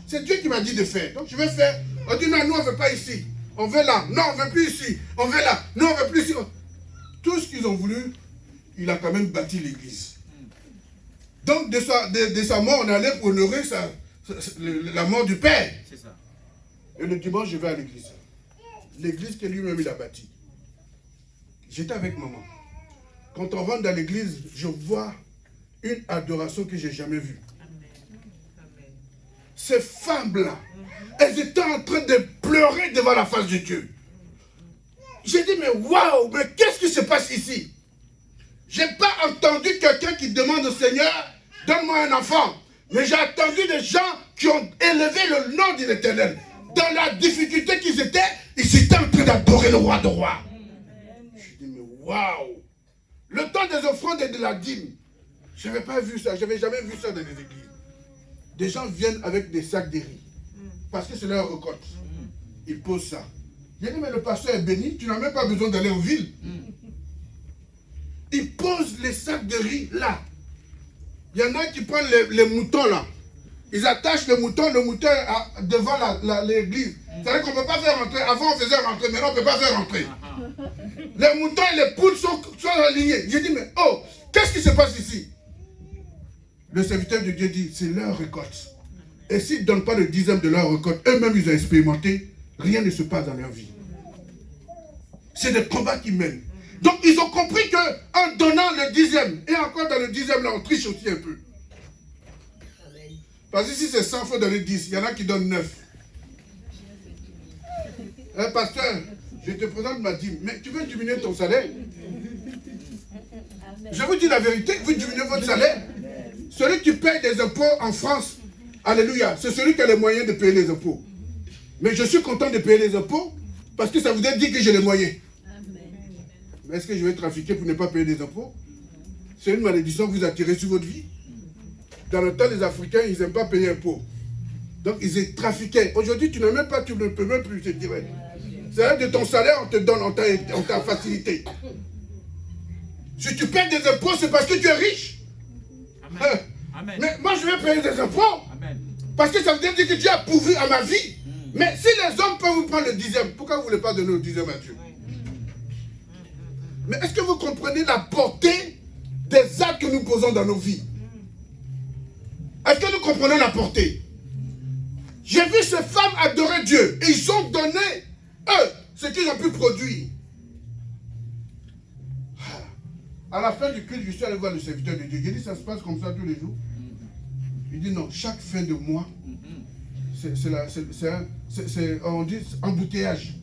c'est Dieu qui m'a dit de faire. Donc je vais faire. On dit, non, nous, on ne veut pas ici. On veut là. Non, on ne veut plus ici. On veut là. Nous, on ne veut plus ici. Tout ce qu'ils ont voulu, il a quand même bâti l'église. Donc, de sa mort, on allait pour honorer la mort du père. C'est ça. Et le dimanche, je vais à l'église. L'église que lui-même, il a bâtie. J'étais avec maman. Quand on rentre dans l'église, je vois une adoration que je n'ai jamais vue. Ces femmes-là, elles étaient en train de pleurer devant la face de Dieu. J'ai dit, mais waouh, mais qu'est-ce qui se passe ici? Je n'ai pas entendu quelqu'un qui demande au Seigneur, donne-moi un enfant. Mais j'ai entendu des gens qui ont élevé le nom de l'Éternel. Dans la difficulté qu'ils étaient en train d'adorer le roi de rois. Je dis, mais waouh! Le temps des offrandes et de la dîme, je n'avais pas vu ça, je n'avais jamais vu ça dans les églises. Des gens viennent avec des sacs de riz, parce que c'est leur récolte. Ils posent ça. J'ai dit, mais le pasteur est béni, tu n'as même pas besoin d'aller aux villes. Ils posent les sacs de riz là. Il y en a qui prennent les moutons là. Ils attachent le mouton devant l'église. C'est-à-dire qu'on ne peut pas faire rentrer. Avant on faisait rentrer, maintenant on ne peut pas faire rentrer. Les moutons et les poules sont alignés. J'ai dit, mais oh, qu'est-ce qui se passe ici? Le serviteur de Dieu dit, c'est leur récolte. Et s'ils ne donnent pas le 10e de leur récolte, eux-mêmes ils ont expérimenté, rien ne se passe dans leur vie. C'est des combats qu'ils mènent. Donc ils ont compris qu'en donnant le 10e, et encore dans le 10e, là on triche aussi un peu. Parce que si c'est 100, il faut donner 10. Il y en a qui donnent 9. Pasteur, je te présente ma dîme. Mais tu veux diminuer ton salaire? Je vous dis la vérité, vous diminuez votre salaire. Celui qui paye des impôts en France, alléluia, c'est celui qui a les moyens de payer les impôts. Mais je suis content de payer les impôts parce que ça vous dire que j'ai les moyens. Mais est-ce que je vais trafiquer pour ne pas payer des impôts? C'est une malédiction que vous attirez sur votre vie. Dans le temps, les Africains, ils n'aiment pas payer impôts. Donc, ils trafiquaient. Aujourd'hui, tu ne peux même plus, je dirais. C'est-à-dire de ton salaire, on te donne, on t'a facilité. Si tu payes des impôts, c'est parce que tu es riche. Amen. Amen. Mais moi, je vais payer des impôts. Amen. Parce que ça veut dire que Dieu a pourvu à ma vie. Mais si les hommes peuvent vous prendre le 10e, pourquoi vous ne voulez pas donner le 10e à Dieu? Mais est-ce que vous comprenez la portée des actes que nous posons dans nos vies? Est-ce que nous comprenons la portée? J'ai vu ces femmes adorer Dieu et ils ont donné, eux, ce qu'ils ont pu produire. À la fin du culte, je suis allé voir le serviteur de Dieu. J'ai dit, ça se passe comme ça tous les jours. Il dit, non, chaque fin de mois, on dit embouteillage.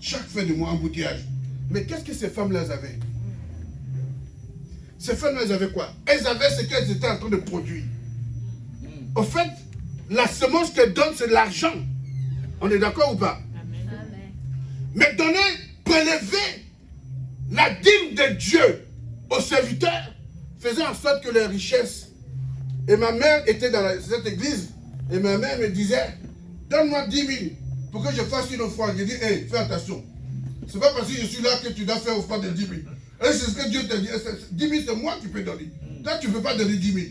Chaque fin de mois, embouteillage. Mais qu'est-ce que ces femmes-là avaient? Ces femmes-là, elles avaient quoi? Elles avaient ce qu'elles étaient en train de produire. Au fait, la semence qu'elles donnent, c'est de l'argent. On est d'accord ou pas? Amen. Mais donner, prélever la dîme de Dieu aux serviteurs faisait en sorte que les richesses. Et ma mère était dans cette église et ma mère me disait, donne-moi 10 000 pour que je fasse une offrande. J'ai dit, hey, fais attention. C'est pas parce que je suis là que tu dois faire offrande de 10 000. Et c'est ce que Dieu t'a dit. 10 000, c'est moi qui peux donner. Toi, tu ne peux pas donner 10 000.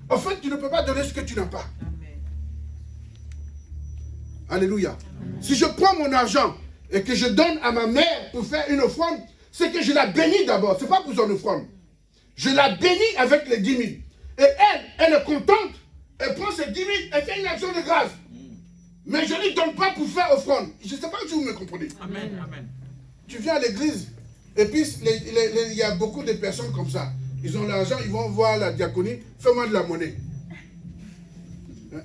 En fait, tu ne peux pas donner ce que tu n'as pas. Alléluia. Si je prends mon argent et que je donne à ma mère pour faire une offrande, c'est que je la bénis d'abord. Ce n'est pas pour son offrande. Je la bénis avec les 10 000. Et elle est contente. Elle prend ses 10 000, elle fait une action de grâce. Mais je ne lui donne pas pour faire offrande. Je ne sais pas si vous me comprenez. Amen. Amen. Tu viens à l'église, et puis il y a beaucoup de personnes comme ça. Ils ont l'argent, ils vont voir la diaconie, fais-moi de la monnaie.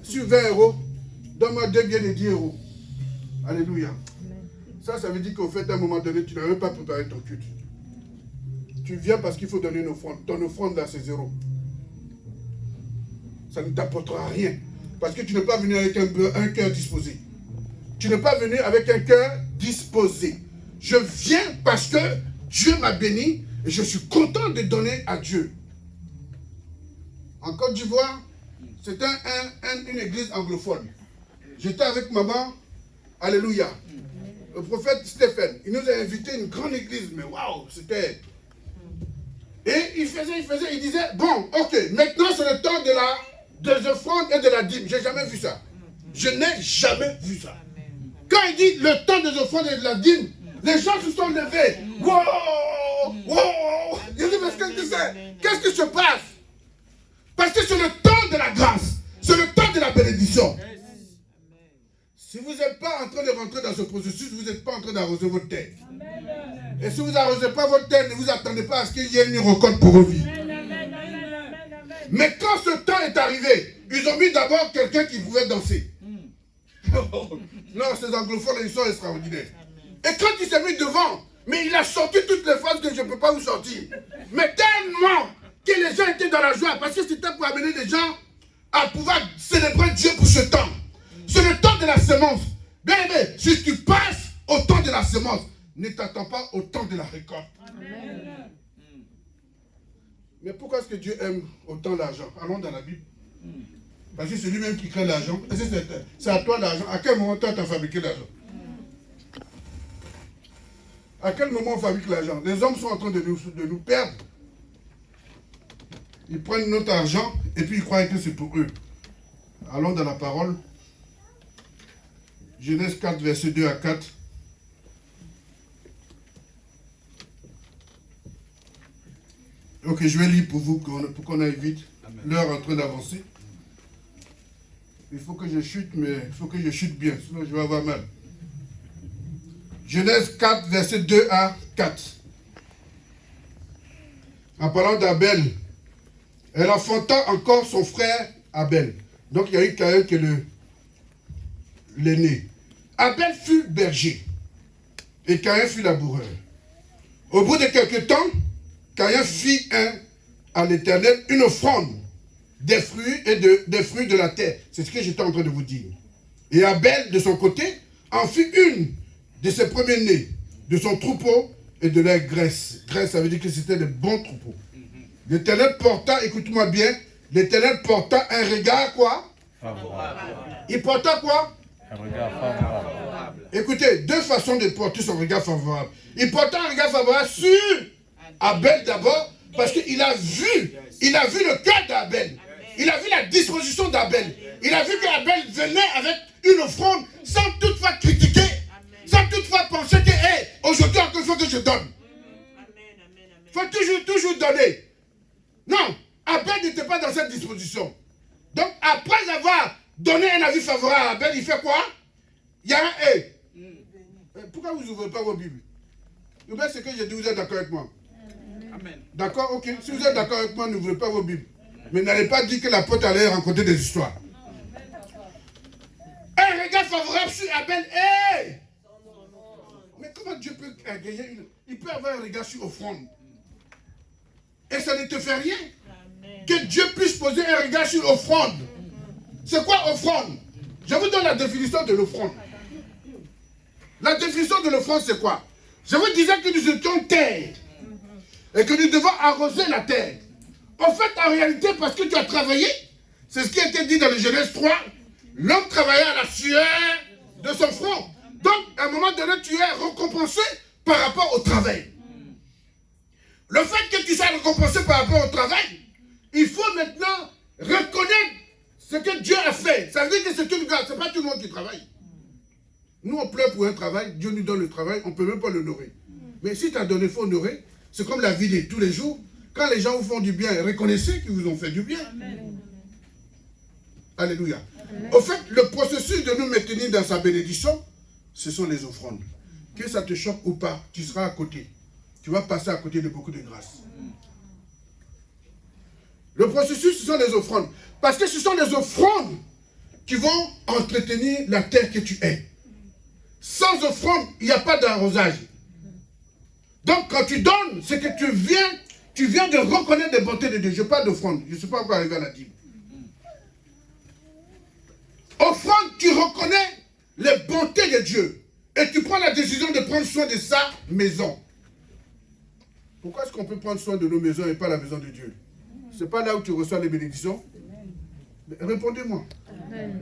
Sur 20 euros, donne-moi 2 billets de 10 euros. Alléluia. Ça veut dire qu'au fait, à un moment donné, tu n'as même pas préparé ton culte. Tu viens parce qu'il faut donner une offrande. Ton offrande, là, c'est 0. Ça ne t'apportera rien. Parce que tu n'es pas venu avec un cœur disposé. Tu n'es pas venu avec un cœur disposé. Je viens parce que Dieu m'a béni et je suis content de donner à Dieu. En Côte d'Ivoire, c'était une église anglophone. J'étais avec maman, alléluia. Le prophète Stéphane, il nous a invités à une grande église, mais waouh, c'était... Et il faisait, il disait, bon, ok, maintenant c'est le temps des offrandes et de la dîme. J'ai jamais vu ça. Je n'ai jamais vu ça. Quand il dit le temps des offrandes et de la dîme, les gens se sont levés. Wow! Wow! Il dit, mais qu'est-ce que c'est? Qu'est-ce qui se passe? Parce que c'est le temps de la grâce. C'est le temps de la bénédiction. Si vous n'êtes pas en train de rentrer dans ce processus, vous n'êtes pas en train d'arroser votre terre. Et si vous n'arrosez pas votre terre, ne vous attendez pas à ce qu'il y ait une récolte pour vos vies. Mais quand ce temps est arrivé, ils ont mis d'abord quelqu'un qui pouvait danser. Non, ces anglophones, ils sont extraordinaires. Et quand il s'est mis devant, mais il a sorti toutes les phrases que je ne peux pas vous sortir. Mais tellement que les gens étaient dans la joie, parce que c'était pour amener les gens à pouvoir célébrer Dieu pour ce temps. C'est le temps de la semence. Bien aimé, si tu passes au temps de la semence, ne t'attends pas au temps de la récolte. Amen. Mais pourquoi est-ce que Dieu aime autant l'argent? Allons dans la Bible. Parce que c'est lui-même qui crée l'argent. C'est à toi l'argent. À quel moment toi tu as fabriqué l'argent? À quel moment on fabrique l'argent? Les hommes sont en train de nous perdre. Ils prennent notre argent et puis ils croient que c'est pour eux. Allons dans la parole. Genèse 4, verset 2 à 4. Ok, je vais lire pour vous, pour qu'on aille vite. L'heure est en train d'avancer. Il faut que je chute, mais il faut que je chute bien, sinon je vais avoir mal. Genèse 4, verset 2 à 4. En parlant d'Abel, elle enfanta encore son frère Abel. Donc il y a eu Caïn qui est l'aîné. Abel fut berger et Caïn fut laboureur. Au bout de quelque temps, Caïn fit à l'Éternel une offrande des fruits des fruits de la terre. C'est ce que j'étais en train de vous dire. Et Abel, de son côté, en fit une de ses premiers-nés, de son troupeau et de leur graisse. Graisse, ça veut dire que c'était de bons troupeaux. L'Éternel porta, écoute-moi bien, l'Éternel porta un regard quoi? Favorable. Il porta quoi? Un regard favorable. Écoutez, deux façons de porter son regard favorable. Il porte un regard favorable sur Abel d'abord, parce qu'il a vu le cœur d'Abel. Il a vu la disposition d'Abel. Il a vu qu'Abel venait avec une offrande sans toutefois critiquer, sans toutefois penser que, hey, aujourd'hui encore il faut que je donne. Il faut toujours donner. Non, Abel n'était pas dans cette disposition. Donc, après avoir donné un avis favorable à Abel, il fait quoi? Il y a un hey. Pourquoi vous n'ouvrez pas vos Bibles? Le bien, c'est que j'ai dit, vous êtes d'accord avec moi. Amen. D'accord, ok. Si vous êtes d'accord avec moi, n'ouvrez pas vos Bibles. Mais n'allez pas dire que la pote allait raconter des histoires. Un regard favorable sur Abel. Hey! Mais comment Dieu peut gagner une... Il peut avoir un regard sur offrande. Et ça ne te fait rien. Que Dieu puisse poser un regard sur offrande. C'est quoi offrande? Je vous donne la définition de l'offrande. La définition de l'offrande, c'est quoi? Je vous disais que nous étions terre. Et que nous devons arroser la terre. En fait, en réalité, parce que tu as travaillé, c'est ce qui a été dit dans le Genèse 3, l'homme travaillait à la sueur de son front. Donc, à un moment donné, tu es récompensé par rapport au travail. Le fait que tu sois récompensé par rapport au travail, il faut maintenant reconnaître ce que Dieu a fait. Ça veut dire que c'est une grâce, ce n'est pas tout le monde qui travaille. Nous, on pleure pour un travail, Dieu nous donne le travail, on ne peut même pas l'honorer. Mais si tu as donné, il faut honorer. C'est comme la vie de tous les jours. Quand les gens vous font du bien, reconnaissez qu'ils vous ont fait du bien. Amen. Alléluia. Amen. Au fait, le processus de nous maintenir dans sa bénédiction, ce sont les offrandes. Que ça te choque ou pas, tu seras à côté. Tu vas passer à côté de beaucoup de grâce. Le processus, ce sont les offrandes. Parce que ce sont les offrandes qui vont entretenir la terre que tu es. Sans offrande, il n'y a pas d'arrosage. Donc, quand tu donnes, c'est que tu viens de reconnaître les bontés de Dieu. Je parle d'offrande. Je ne suis pas encore arrivé à la dîme. Offrande, tu reconnais les bontés de Dieu. Et tu prends la décision de prendre soin de sa maison. Pourquoi est-ce qu'on peut prendre soin de nos maisons et pas la maison de Dieu? Ce n'est pas là où tu reçois les bénédictions? Répondez-moi.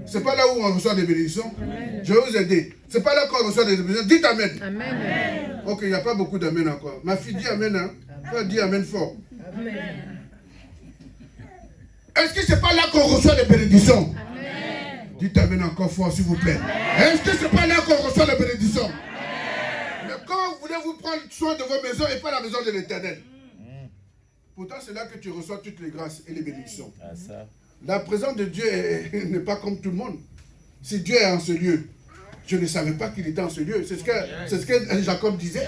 Ce n'est pas là où on reçoit des bénédictions? Amen. Je vais vous aider. Ce n'est pas là qu'on reçoit des bénédictions. Dites Amen. Amen. Ok, il n'y a pas beaucoup d'Amen encore. Ma fille dit Amen. Hein? Toi, dis Amen fort. Amen. Est-ce que ce n'est pas là qu'on reçoit les bénédictions? Amen. Dites Amen encore fort, s'il vous plaît. Est-ce que ce n'est pas là qu'on reçoit les bénédictions? Amen. Mais quand voulez-vous prendre soin de vos maisons et pas la maison de l'Éternel? Pourtant, c'est là que tu reçois toutes les grâces et les bénédictions. Ah, ça. La présence de Dieu n'est pas comme tout le monde. Si Dieu est en ce lieu, je ne savais pas qu'il était en ce lieu. C'est ce que Jacob disait.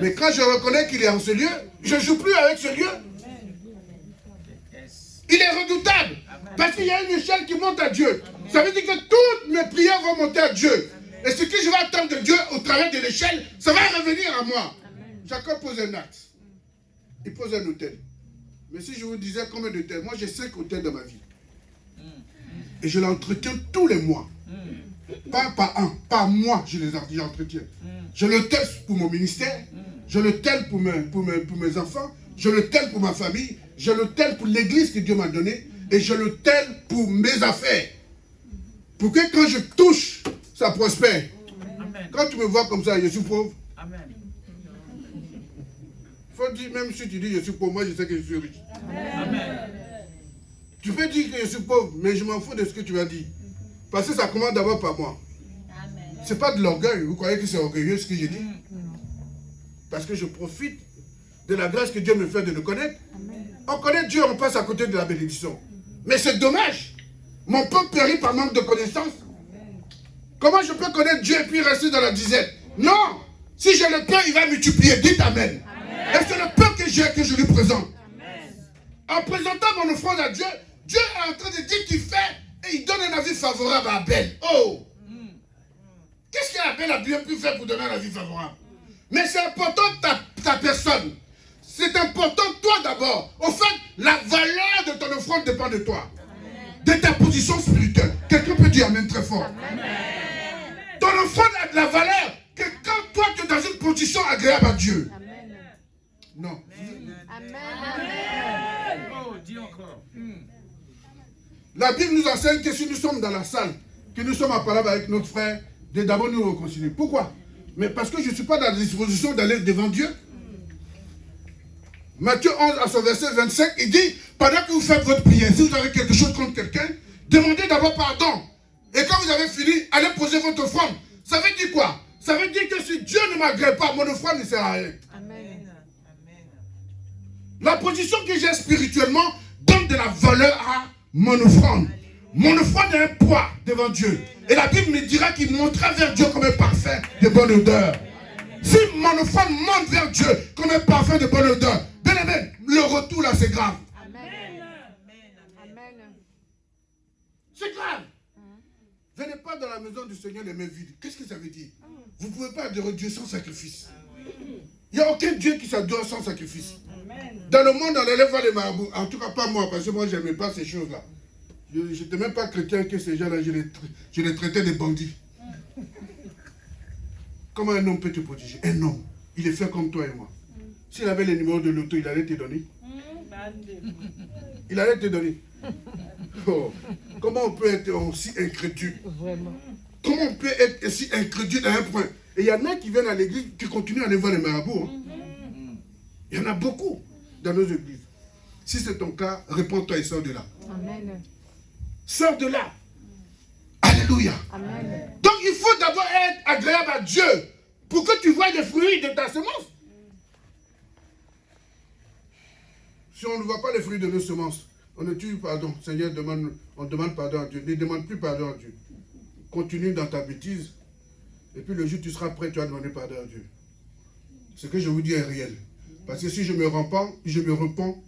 Mais quand je reconnais qu'il est en ce lieu, je ne joue plus avec ce lieu. Il est redoutable. Parce qu'il y a une échelle qui monte à Dieu. Ça veut dire que toutes mes prières vont monter à Dieu. Et ce que je vais attendre de Dieu au travers de l'échelle, ça va revenir à moi. Jacob pose un acte. Il pose un autel. Mais si je vous disais combien d'autels, moi j'ai 5 hôtels dans ma vie. Et je l'entretiens tous les mois. Pas par un, par mois je les entretiens. Je le teste pour mon ministère, je le teste pour mes enfants, je le teste pour ma famille, je le teste pour l'église que Dieu m'a donnée, et je le teste pour mes affaires. Pour que quand je touche, ça prospère. Amen. Quand tu me vois comme ça, je suis pauvre. Amen. Faut dire, même si tu dis je suis pauvre, moi je sais que je suis riche. Amen. Tu peux dire que je suis pauvre, mais je m'en fous de ce que tu vas dire. Parce que ça commence d'abord par moi. Ce n'est pas de l'orgueil. Vous croyez que c'est orgueilleux ce que j'ai dit? Parce que je profite de la grâce que Dieu me fait de le connaître. Amen. On connaît Dieu, on passe à côté de la bénédiction. Mais c'est dommage. Mon peuple périt par manque de connaissance. Comment je peux connaître Dieu et puis rester dans la dizaine? Non. Si je le peux, il va multiplier. Dites Amen. Et c'est le peuple que j'ai que je lui présente. Amen. En présentant mon offrande à Dieu, Dieu est en train de dire qu'il fait et il donne un avis favorable à Abel. Oh! Qu'est-ce qu'Abel a bien pu faire pour donner un avis favorable? Mais c'est important ta personne. C'est important toi d'abord. Au fait, la valeur de ton offrande dépend de toi. De ta position spirituelle. Quelqu'un peut dire Amen très fort. Amen. Ton offrande a de la valeur que quand toi tu es dans une position agréable à Dieu. Amen. Non. Amen. Amen. Oh, dis encore. La Bible nous enseigne que si nous sommes dans la salle, que nous sommes en parole avec notre frère, de d'abord nous réconcilier. Pourquoi? Mais parce que je ne suis pas dans la disposition d'aller devant Dieu. Matthieu 11 à son verset 25, il dit, pendant que vous faites votre prière, si vous avez quelque chose contre quelqu'un, demandez d'abord pardon. Et quand vous avez fini, allez poser votre offrande. Ça veut dire quoi? Ça veut dire que si Dieu ne m'agrée pas, mon offrande ne sert à rien. Amen. La position que j'ai spirituellement donne de la valeur à mon offrande. Mon offrande est un poids devant Dieu. Et la Bible me dira qu'il montera vers Dieu comme un parfum de bonne odeur. Si mon offrande monte vers Dieu comme un parfum de bonne odeur, bien aimé, le retour là c'est grave. Amen. C'est grave. Venez pas dans la maison du Seigneur les mains vides. Qu'est-ce que ça veut dire? Vous ne pouvez pas adorer Dieu sans sacrifice. Il n'y a aucun Dieu qui s'adore sans sacrifice. Dans le monde, on élève les marabouts. En tout cas, pas moi, parce que moi, je n'aimais pas ces choses-là. Je n'étais même pas chrétien que ces gens-là, je les traitais de bandits. Comment un homme peut te protéger? Un homme, il est fait comme toi et moi. S'il avait les numéros de l'auto, il allait te donner. Il allait te donner. Oh, comment on peut être aussi incrédule? Vraiment. Comment on peut être aussi incrédule à un point? Et il y en a qui viennent à l'église, qui continuent à aller voir les marabouts. Il y en a beaucoup dans nos églises. Si c'est ton cas, réponds-toi et sors de là. Amen. Sors de là. Alléluia. Amen. Donc il faut d'abord être agréable à Dieu pour que tu vois les fruits de ta semence. Si on ne voit pas les fruits de nos semences, on ne tue pardon. Seigneur, on demande pardon à Dieu. Ne demande plus pardon à Dieu. Continue dans ta bêtise. Et puis le jour où tu seras prêt, tu vas demander pardon à Dieu. Ce que je vous dis est réel. Parce que si je me repens,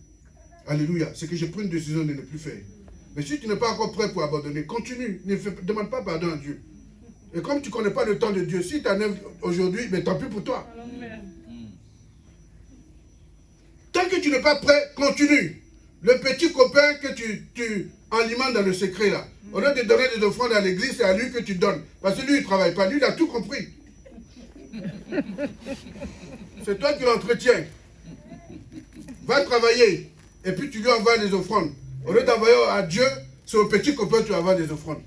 alléluia, c'est que j'ai pris une décision de ne plus faire. Mais si tu n'es pas encore prêt pour abandonner, continue. Ne demande pas pardon à Dieu. Et comme tu ne connais pas le temps de Dieu, si tu en es aujourd'hui, mais tant pis pour toi. Tant que tu n'es pas prêt, continue. Le petit copain que tu alimentes dans le secret là, au lieu de donner des offrandes à l'église, c'est à lui que tu donnes. Parce que lui, il ne travaille pas. Lui, il a tout compris. C'est toi qui l'entretiens. Va travailler. Et puis tu lui envoies des offrandes. Au lieu d'envoyer à Dieu, c'est au petit copain que tu envoies des offrandes.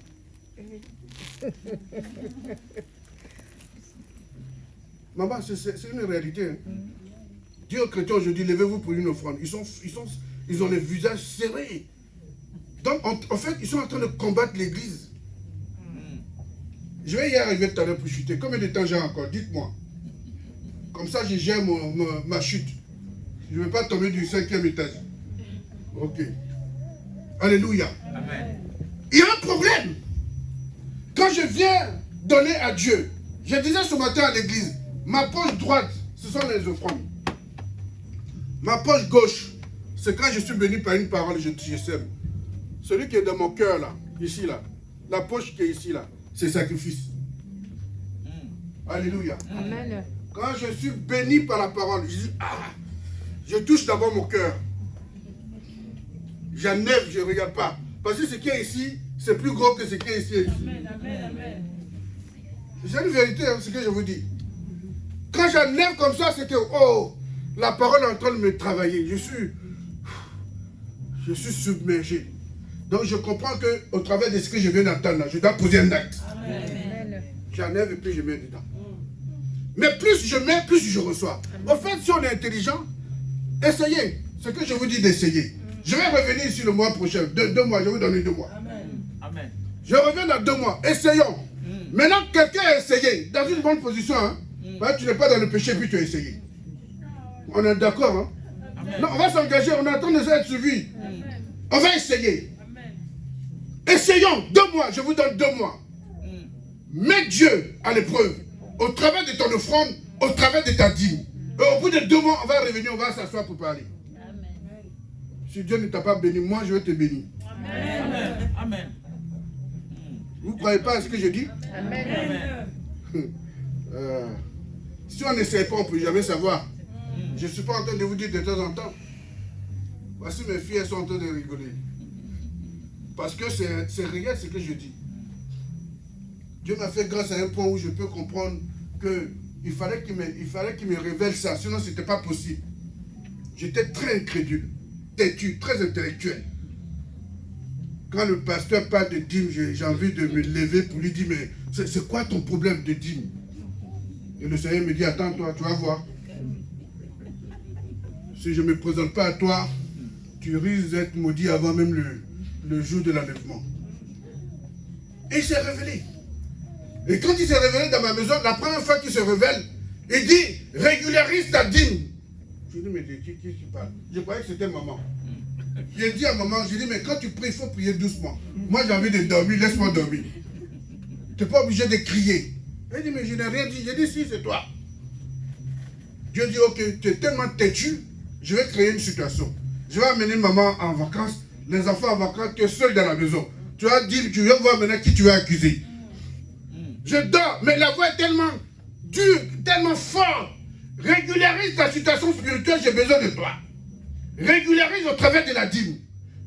Maman, c'est une réalité. Hein. Dis aux chrétiens aujourd'hui, levez-vous pour une offrande. Ils ont les visages serrés. Donc, en fait, ils sont en train de combattre l'église. Je vais y arriver tout à l'heure pour chuter. Combien de temps j'ai encore? Dites-moi. Comme ça, je gère ma chute. Je ne vais pas tomber du 5e étage. Ok. Alléluia. Amen. Il y a un problème. Quand je viens donner à Dieu, je disais ce matin à l'église, ma poche droite, ce sont les offrandes. Ma poche gauche, c'est quand je suis béni par une parole, je sème. Celui qui est dans mon cœur là, ici là, la poche qui est ici là, c'est sacrifice. Alléluia. Amen. Quand je suis béni par la parole, je dis, je touche d'abord mon cœur. J'enlève, je ne regarde pas. Parce que ce qui est ici, c'est plus gros que ce qui est ici. Amen. C'est une vérité, hein, ce que je vous dis. Quand j'enlève comme ça, c'est que, la parole est en train de me travailler. Je suis submergé. Donc je comprends qu'au travers de ce que je viens d'entendre, là, je dois poser un acte. Amen. J'enlève et puis je mets dedans. Mais plus je mets, plus je reçois. En fait, si on est intelligent, essayez. Ce que je vous dis d'essayer. Je vais revenir ici le mois prochain. Deux mois, je vais vous donner 2 mois. Amen. Je reviens dans 2 mois. Essayons. Maintenant, quelqu'un a essayé. Dans une bonne position. Hein? Tu n'es pas dans le péché, puis tu as essayé. On est d'accord. Hein? Non, on va s'engager. On est en train de être suivi. On va essayer. Essayons. 2 mois. Je vous donne 2 mois. Mets Dieu à l'épreuve. Au travers de ton offrande, au travers de ta dîme. Et au bout de 2 mois, on va revenir, on va s'asseoir pour parler. Si Dieu ne t'a pas béni, moi je vais te bénir. Amen. Amen. Vous ne croyez pas à ce que je dis? Amen. Si on n'essaie pas, on ne peut jamais savoir. Je ne suis pas en train de vous dire de temps en temps. Voici mes filles, elles sont en train de rigoler. Parce que c'est réel ce que je dis. Dieu m'a fait grâce à un point où je peux comprendre qu'il fallait qu'il me révèle ça, sinon ce n'était pas possible. J'étais très incrédule, têtu, très intellectuel. quand le pasteur parle de dîme, j'ai envie de me lever pour lui dire, mais c'est quoi ton problème de dîme? Et le Seigneur me dit, attends-toi, tu vas voir. Si je ne me présente pas à toi, tu risques d'être maudit avant même le jour de l'enlèvement. Et il s'est révélé. Et quand il s'est révélé dans ma maison, la première fois qu'il se révèle, il dit, régularise ta dîme. Je dis, mais qui parle? Je croyais que c'était maman. J'ai dit à maman, j'ai dit, mais quand tu pries, il faut prier doucement. Moi, j'ai envie de dormir, laisse-moi dormir. Tu n'es pas obligé de crier. Elle dit, mais je n'ai rien dit. J'ai dit, si, c'est toi. Dieu dit, ok, tu es tellement têtu, je vais créer une situation. Je vais amener maman en vacances, les enfants en vacances, tu es seul dans la maison. Tu vas dire, tu vas voir maintenant qui tu vas accuser. Je dors, mais la voix est tellement dure, tellement forte. Régularise ta situation spirituelle, j'ai besoin de toi. Régularise au travers de la dîme.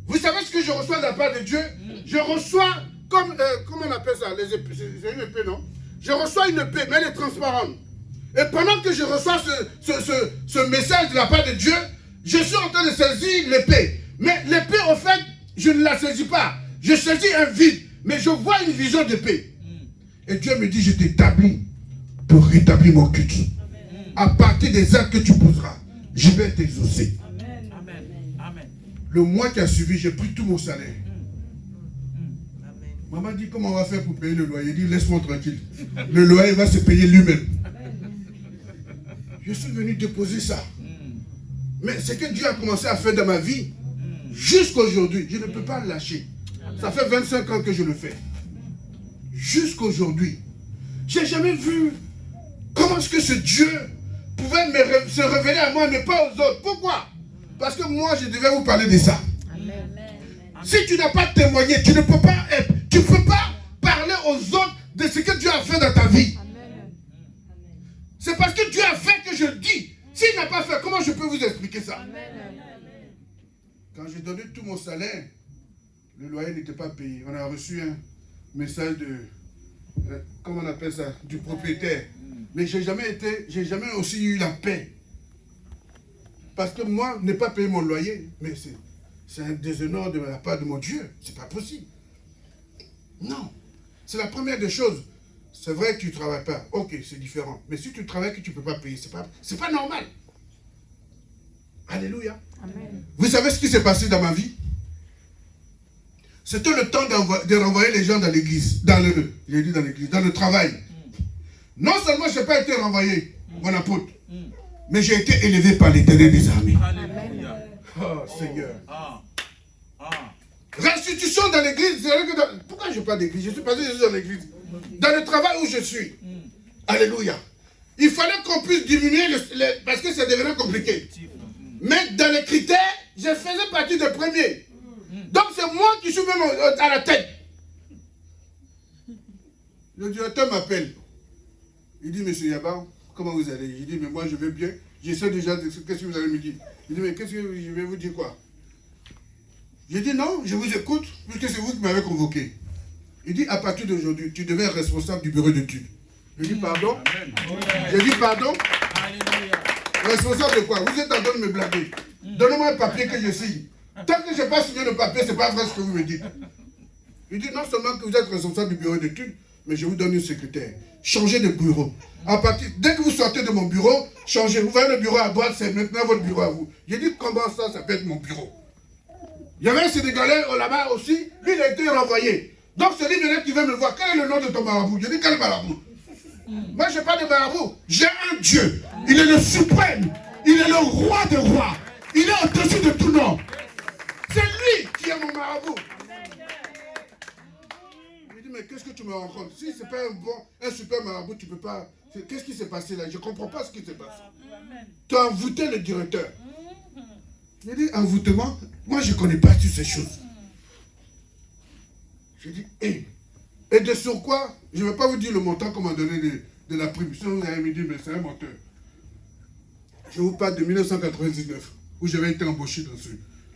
Vous savez ce que je reçois de la part de Dieu? Je reçois comme, comment on appelle ça? Les épées, c'est une épée, non? Je reçois une épée, mais elle est transparente. Et pendant que je reçois ce message de la part de Dieu, je suis en train de saisir l'épée. Mais l'épée, au fait, je ne la saisis pas. Je saisis un vide, mais je vois une vision d'épée. Et Dieu me dit, je t'établis pour rétablir mon culte. À partir des actes que tu poseras, je vais t'exaucer. Amen. Le mois qui a suivi, j'ai pris tout mon salaire. Maman dit, comment on va faire pour payer le loyer? Il dit, laisse-moi tranquille. Le loyer va se payer lui-même. Je suis venu déposer ça. Mais ce que Dieu a commencé à faire dans ma vie, jusqu'à aujourd'hui, je ne peux pas le lâcher. Ça fait 25 ans que je le fais. Jusqu'à aujourd'hui. Je n'ai jamais vu comment est-ce que ce Dieu pouvait se révéler à moi, mais pas aux autres. Pourquoi? Parce que moi, je devais vous parler de ça. Amen. Si tu n'as pas témoigné, tu ne peux pas être, tu ne peux pas parler aux autres de ce que Dieu a fait dans ta vie. C'est parce que Dieu a fait que je dis. S'il n'a pas fait, comment je peux vous expliquer ça? Quand j'ai donné tout mon salaire, le loyer n'était pas payé. On a reçu un message de, comment on appelle ça, du propriétaire. Mais j'ai jamais aussi eu la paix. Parce que moi, ne pas payer mon loyer, mais c'est un déshonneur de la part de mon Dieu. C'est pas possible. Non. C'est la première des choses. C'est vrai que tu ne travailles pas. Ok, c'est différent. Mais si tu travailles que tu ne peux pas payer, c'est pas normal. Alléluia. Amen. Vous savez ce qui s'est passé dans ma vie? C'était le temps de renvoyer les gens dans l'église. Dans le travail. Non seulement je n'ai pas été renvoyé, mon apôtre, mais j'ai été élevé par l'Éternel des armées. Alléluia. Oh Seigneur. Ah. Restitution dans l'église. Pourquoi je parle d'église? Je suis passé dans l'église. Dans le travail où je suis. Alléluia. Il fallait qu'on puisse diminuer parce que ça devenait compliqué. Mais dans les critères, je faisais partie des premiers. Donc c'est moi qui suis même à la tête. Le directeur m'appelle. Il dit, monsieur Yaba, comment vous allez? Je dis, mais moi je vais bien. J'essaie déjà de... Qu'est-ce que vous allez me dire? Il dit, mais qu'est-ce que je vais vous dire quoi? J'ai dit, non, je vous écoute, puisque c'est vous qui m'avez convoqué. Il dit, à partir d'aujourd'hui, tu deviens responsable du bureau d'études. Je dis, pardon? J'ai dit, pardon? Alléluia. Responsable de quoi? Vous êtes en train de me blaguer. Donnez-moi un papier que je signe. Tant que je n'ai pas signé le papier, ce n'est pas vrai ce que vous me dites. Il dit, non seulement que vous êtes responsable du bureau d'études, mais je vous donne une secrétaire. Changez de bureau. Dès que vous sortez de mon bureau, changez. Vous voyez le bureau à droite, c'est maintenant votre bureau à vous. J'ai dit, comment ça peut être mon bureau? Il y avait un Sénégalais là-bas aussi, lui il a été renvoyé. Donc celui maintenant qui veut me voir, quel est le nom de ton marabout? J'ai dit, quel marabout? Moi je n'ai pas de marabout. J'ai un Dieu. Il est le suprême. Il est le roi des rois. Il est au-dessus de tout nom. C'est lui qui est mon marabout. Mais qu'est-ce que tu me rencontres? Si ce n'est pas un super marabout, tu ne peux pas... Qu'est-ce qui s'est passé là? Je ne comprends pas ce qui s'est passé. Tu as envoûté le directeur. J'ai dit, envoûtement? Moi, je ne connais pas toutes ces choses. J'ai dit, et de sur quoi? Je ne vais pas vous dire le montant qu'on m'a donné de la prime. Sinon, vous allez me dire, mais c'est un menteur. Je vous parle de 1999, où j'avais été embauché dans ce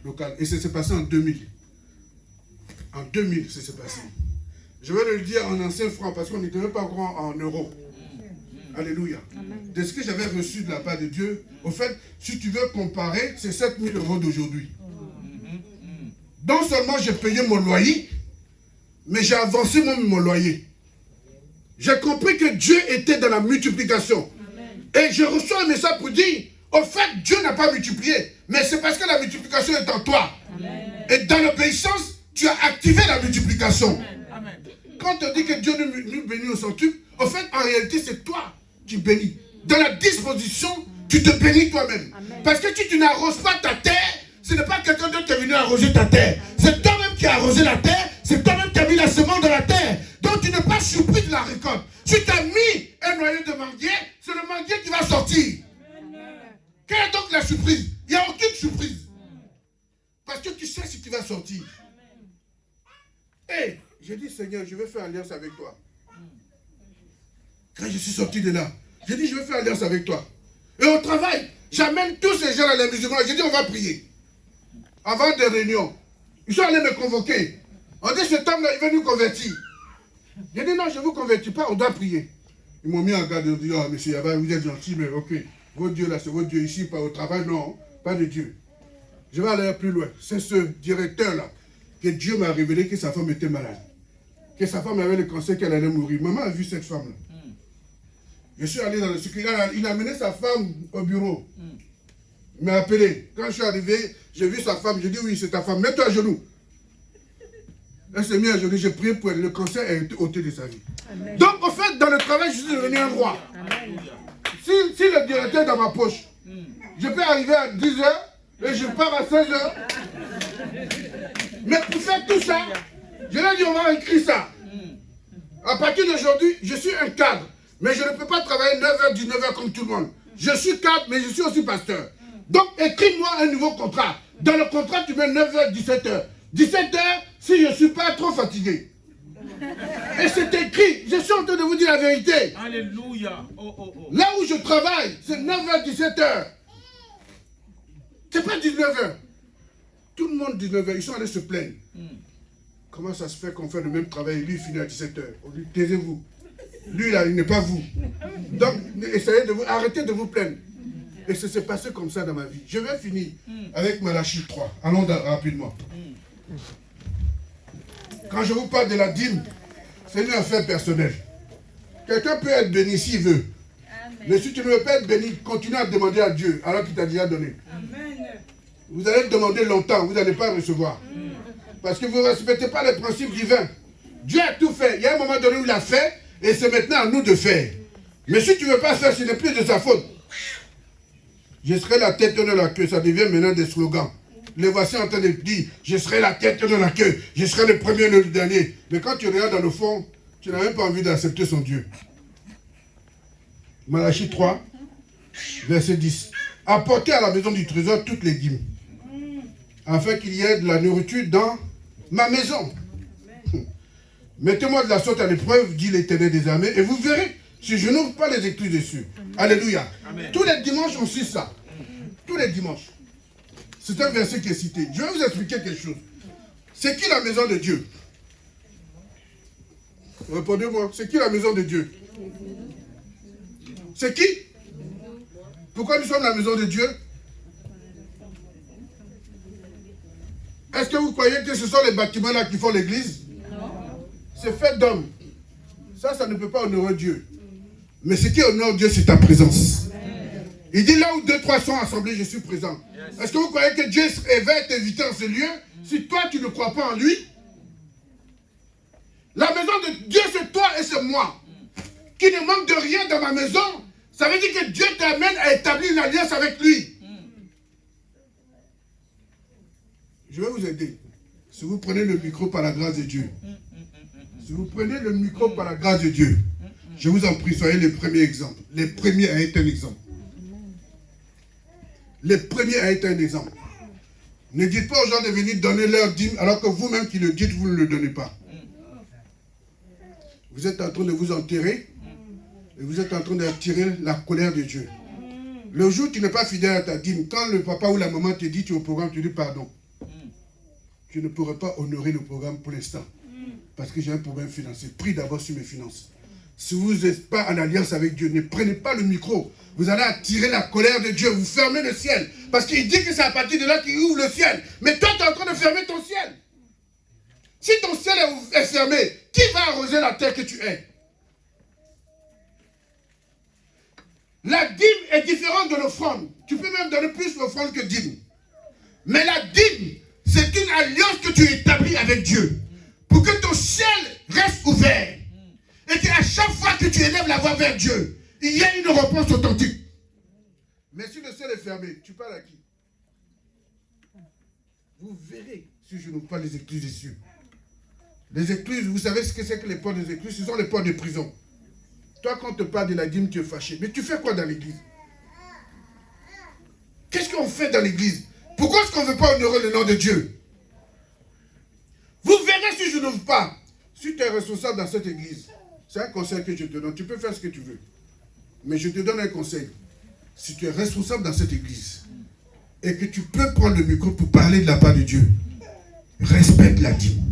local. Et ça s'est passé en 2000. En 2000, ça s'est passé. Je vais le dire en ancien franc parce qu'on n'était même pas encore en euros. Alléluia. De ce que j'avais reçu de la part de Dieu, au fait, si tu veux comparer, c'est 7 000 € d'aujourd'hui. Non seulement j'ai payé mon loyer, mais j'ai avancé mon loyer. J'ai compris que Dieu était dans la multiplication. Et je reçois un message pour dire, au fait, Dieu n'a pas multiplié, mais c'est parce que la multiplication est en toi. Amen. Et dans l'obéissance, tu as activé la multiplication. Amen. Quand on dit que Dieu nous bénit au centuple, au fait, en réalité, c'est toi qui bénis. Dans la disposition, tu te bénis toi-même. Parce que si tu n'arroses pas ta terre, ce n'est pas quelqu'un d'autre qui est venu arroser ta terre. C'est toi-même qui as arrosé la terre, c'est toi-même qui as mis la semence dans la terre. Donc tu n'es pas surpris de la récolte. Si tu as mis un noyau de manguier, c'est le manguier qui va sortir. Quelle est donc la surprise? Il n'y a aucune surprise. Parce que tu sais ce qui va sortir. Et j'ai dit, Seigneur, je vais faire alliance avec toi. Quand je suis sorti de là, j'ai dit, je vais faire alliance avec toi. Et au travail, j'amène tous ces gens à la musulmane. J'ai dit, on va prier. Avant des réunions, ils sont allés me convoquer. On dit, cet homme-là, il va nous convertir. J'ai dit, non, je ne vous convertis pas, on doit prier. Ils m'ont mis en garde, ils ont dit, oh, monsieur Yaba, vous êtes gentil, mais ok. Votre Dieu là, c'est votre Dieu ici, pas au travail, non, pas de Dieu. Je vais aller plus loin. C'est ce directeur-là que Dieu m'a révélé que sa femme était malade. Que sa femme avait le cancer, qu'elle allait mourir. Maman a vu cette femme-là. Je suis allé dans le secrétariat, il a amené sa femme au bureau. Il m'a appelé. Quand je suis arrivé, j'ai vu sa femme, j'ai dit, oui, c'est ta femme, mets-toi à genoux. Elle s'est mise à genoux, j'ai prié pour elle. Le cancer a été ôté de sa vie. Amen. Donc, au fait, dans le travail, je suis devenu un roi. Amen. Si le directeur est dans ma poche, je peux arriver à 10h et je pars à 16h. Mais pour faire tout ça, je leur ai dit, on va écrire ça. À partir d'aujourd'hui, je suis un cadre. Mais je ne peux pas travailler 9h, 19h comme tout le monde. Je suis cadre, mais je suis aussi pasteur. Donc, écris-moi un nouveau contrat. Dans le contrat, tu mets 9h, 17h. 17h, si je ne suis pas trop fatigué. Et c'est écrit. Je suis en train de vous dire la vérité. Alléluia. Oh, oh, oh. Là où je travaille, c'est 9h, 17h. C'est pas 19h. Tout le monde 19h, ils sont allés se plaindre. Comment ça se fait qu'on fait le même travail et lui il finit à 17h? On dit, taisez-vous. Lui là, il n'est pas vous. Donc, essayez de vous, arrêtez de vous plaindre. Et ça s'est passé comme ça dans ma vie. Je vais finir avec Malachie 3. Allons rapidement. Quand je vous parle de la dîme, c'est une affaire personnelle. Quelqu'un peut être béni s'il veut. Amen. Mais si tu ne veux pas être béni, continue à demander à Dieu alors qu'il t'a déjà donné. Amen. Vous allez demander longtemps, vous n'allez pas recevoir. Parce que vous ne respectez pas les principes divins. Dieu a tout fait. Il y a un moment donné où il a fait, et c'est maintenant à nous de faire. Mais si tu ne veux pas faire, ce n'est plus de sa faute. Je serai la tête de la queue, ça devient maintenant des slogans. Les voici en train de dire, je serai la tête de la queue, je serai le premier et le dernier. Mais quand tu regardes dans le fond, tu n'as même pas envie d'accepter son Dieu. Malachie 3, verset 10. Apportez à la maison du trésor toutes les dîmes, afin qu'il y ait de la nourriture dans ma maison. Mettez-moi de la sorte à l'épreuve, dit l'Éternel des armées, et vous verrez si je n'ouvre pas les écrits dessus. Alléluia. Amen. Tous les dimanches, on suit ça. Tous les dimanches. C'est un verset qui est cité. Je vais vous expliquer quelque chose. C'est qui la maison de Dieu? Répondez-moi. C'est qui la maison de Dieu? C'est qui? Pourquoi nous sommes la maison de Dieu? Est-ce que vous croyez que ce sont les bâtiments là qui font l'église? Non. C'est fait d'hommes. Ça ne peut pas honorer Dieu. Mais ce qui honore Dieu, c'est ta présence. Il dit là où 2, 3 sont assemblés, je suis présent. Yes. Est-ce que vous croyez que Dieu va t'inviter en ce lieu si toi tu ne crois pas en lui? La maison de Dieu, c'est toi et c'est moi. Qui ne manque de rien dans ma maison. Ça veut dire que Dieu t'amène à établir une alliance avec lui. Je vais vous aider. Si vous prenez le micro par la grâce de Dieu. Si vous prenez le micro par la grâce de Dieu. Je vous en prie, soyez les premiers exemples. Les premiers à être un exemple. Les premiers à être un exemple. Ne dites pas aux gens de venir donner leur dîme alors que vous-même qui le dites, vous ne le donnez pas. Vous êtes en train de vous enterrer et vous êtes en train d'attirer la colère de Dieu. Le jour où tu n'es pas fidèle à ta dîme, quand le papa ou la maman te dit tu es au programme, tu dis pardon. Tu ne pourrais pas honorer le programme pour l'instant. Parce que j'ai un problème financier. Prie d'abord sur mes finances. Si vous n'êtes pas en alliance avec Dieu, ne prenez pas le micro. Vous allez attirer la colère de Dieu. Vous fermez le ciel. Parce qu'il dit que c'est à partir de là qu'il ouvre le ciel. Mais toi, tu es en train de fermer ton ciel. Si ton ciel est fermé, qui va arroser la terre que tu es? La dîme est différente de l'offrande. Tu peux même donner plus d'offrande que dîme. Mais la dîme, c'est une alliance que tu établis avec Dieu. Pour que ton ciel reste ouvert. Et qu'à chaque fois que tu élèves la voix vers Dieu, il y a une réponse authentique. Mais si le ciel est fermé, tu parles à qui? Vous verrez si je n'ouvre pas les écluses des cieux. Les écluses, vous savez ce que c'est que les portes des écluses? Ce sont les portes de prison. Toi, quand on te parle de la dîme, tu es fâché. Mais tu fais quoi dans l'église? Qu'est-ce qu'on fait dans l'église? Pourquoi est-ce qu'on ne veut pas honorer le nom de Dieu? Vous verrez si je n'ouvre pas. Si tu es responsable dans cette église, c'est un conseil que je te donne. Tu peux faire ce que tu veux. Mais je te donne un conseil. Si tu es responsable dans cette église et que tu peux prendre le micro pour parler de la part de Dieu, respecte la dîme.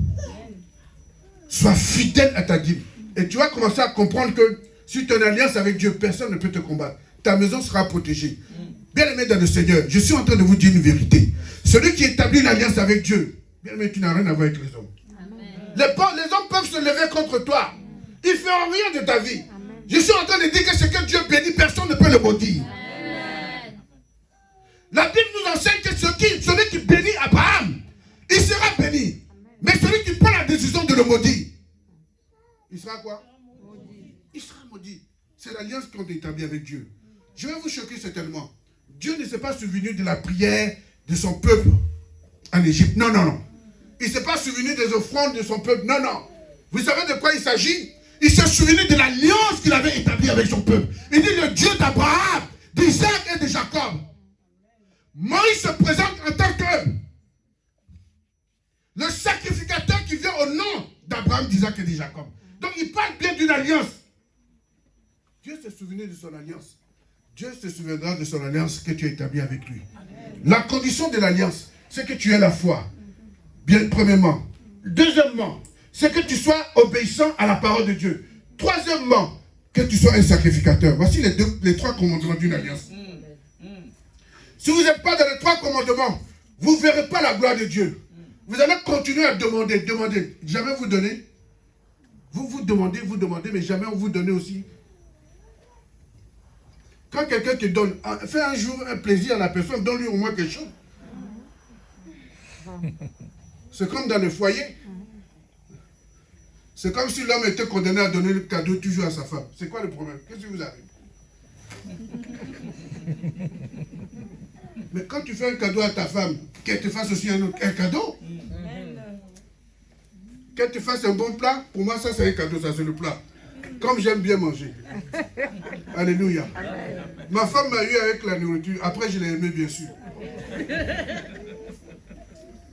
Sois fidèle à ta dîme. Et tu vas commencer à comprendre que si tu es en alliance avec Dieu, personne ne peut te combattre. Ta maison sera protégée. Bien-aimé dans le Seigneur, je suis en train de vous dire une vérité. Celui qui établit une alliance avec Dieu, bien-aimé, tu n'as rien à voir avec les hommes. Les hommes peuvent se lever contre toi. Ils ne feront rien de ta vie. Amen. Je suis en train de dire que ce que Dieu bénit, personne ne peut le maudire. Amen. La Bible nous enseigne que celui qui bénit Abraham, il sera béni. Amen. Mais celui qui prend la décision de le maudire, il sera quoi? Il sera maudit. C'est l'alliance qu'on a établie avec Dieu. Je vais vous choquer certainement. Dieu ne s'est pas souvenu de la prière de son peuple en Égypte. Non, non, non. Il ne s'est pas souvenu des offrandes de son peuple. Non, non. Vous savez de quoi il s'agit? Il s'est souvenu de l'alliance qu'il avait établie avec son peuple. Il dit le Dieu d'Abraham, d'Isaac et de Jacob. Moïse se présente en tant que le sacrificateur qui vient au nom d'Abraham, d'Isaac et de Jacob. Donc il parle bien d'une alliance. Dieu s'est souvenu de son alliance. Dieu se souviendra de son alliance que tu as établie avec lui. La condition de l'alliance, c'est que tu aies la foi. Bien, premièrement. Deuxièmement, c'est que tu sois obéissant à la parole de Dieu. Troisièmement, que tu sois un sacrificateur. Voici les trois commandements d'une alliance. Si vous n'êtes pas dans les trois commandements, vous ne verrez pas la gloire de Dieu. Vous allez continuer à demander. Jamais vous donnez. Vous demandez, mais jamais on vous donne aussi. Quand quelqu'un te donne, fais un jour un plaisir à la personne, donne-lui au moins quelque chose. C'est comme dans le foyer. C'est comme si l'homme était condamné à donner le cadeau toujours à sa femme. C'est quoi le problème? Qu'est-ce qui vous arrive? Mais quand tu fais un cadeau à ta femme, qu'elle te fasse aussi un cadeau. Qu'elle te fasse un bon plat, pour moi ça c'est un cadeau, ça c'est le plat. Comme j'aime bien manger. Alléluia. Ma femme m'a eu avec la nourriture, après je l'ai aimé bien sûr.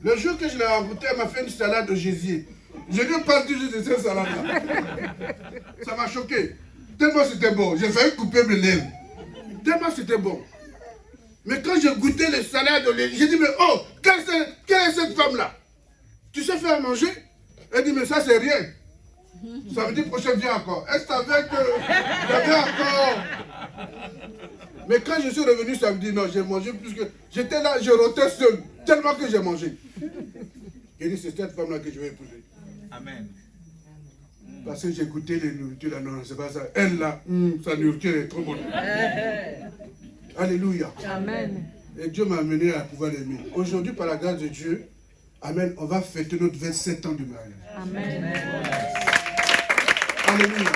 Le jour que je l'ai rencontrée, elle m'a fait une salade de gésier. Je ne parle toujours de cette salade-là. Ça m'a choqué. Tellement c'était bon. J'ai failli couper mes lèvres. Tellement c'était bon. Mais quand j'ai goûté les salades, j'ai dit, mais oh, quelle est cette femme-là? Tu sais faire manger? Elle dit, mais ça c'est rien. Samedi prochain, viens encore. Elle savait que j'avais encore. Mais quand je suis revenu samedi, non, j'ai mangé plus que... J'étais là, je rotais seul, tellement que j'ai mangé. J'ai dit, c'est cette femme-là que je vais épouser. Amen. Parce que j'ai goûté les nourritures là, non, c'est pas ça. Elle là, sa nourriture est trop bonne. Alléluia. Amen. Et Dieu m'a amené à pouvoir l'aimer. Aujourd'hui, par la grâce de Dieu, amen, on va fêter notre 27 ans de mariage. Amen. Alléluia.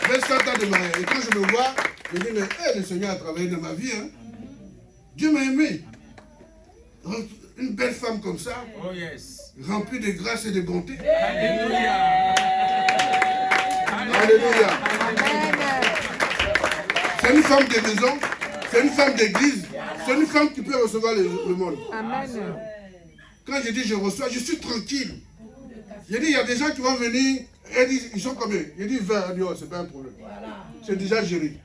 27 ans de mariage. Et quand je me vois, je dis, mais le Seigneur a travaillé dans ma vie. Hein. Dieu m'a aimé. Une belle femme comme ça, oh yes, remplie de grâce et de bonté. Alléluia. Alléluia. C'est une femme de maison, c'est une femme d'église, c'est une femme qui peut recevoir le monde. Amen. Quand je dis je reçois, je suis tranquille. J'ai dit, il y a des gens qui vont venir, et disent, ils sont combien? J'ai dit 20, elle dit, oh, c'est pas un problème. C'est déjà géré.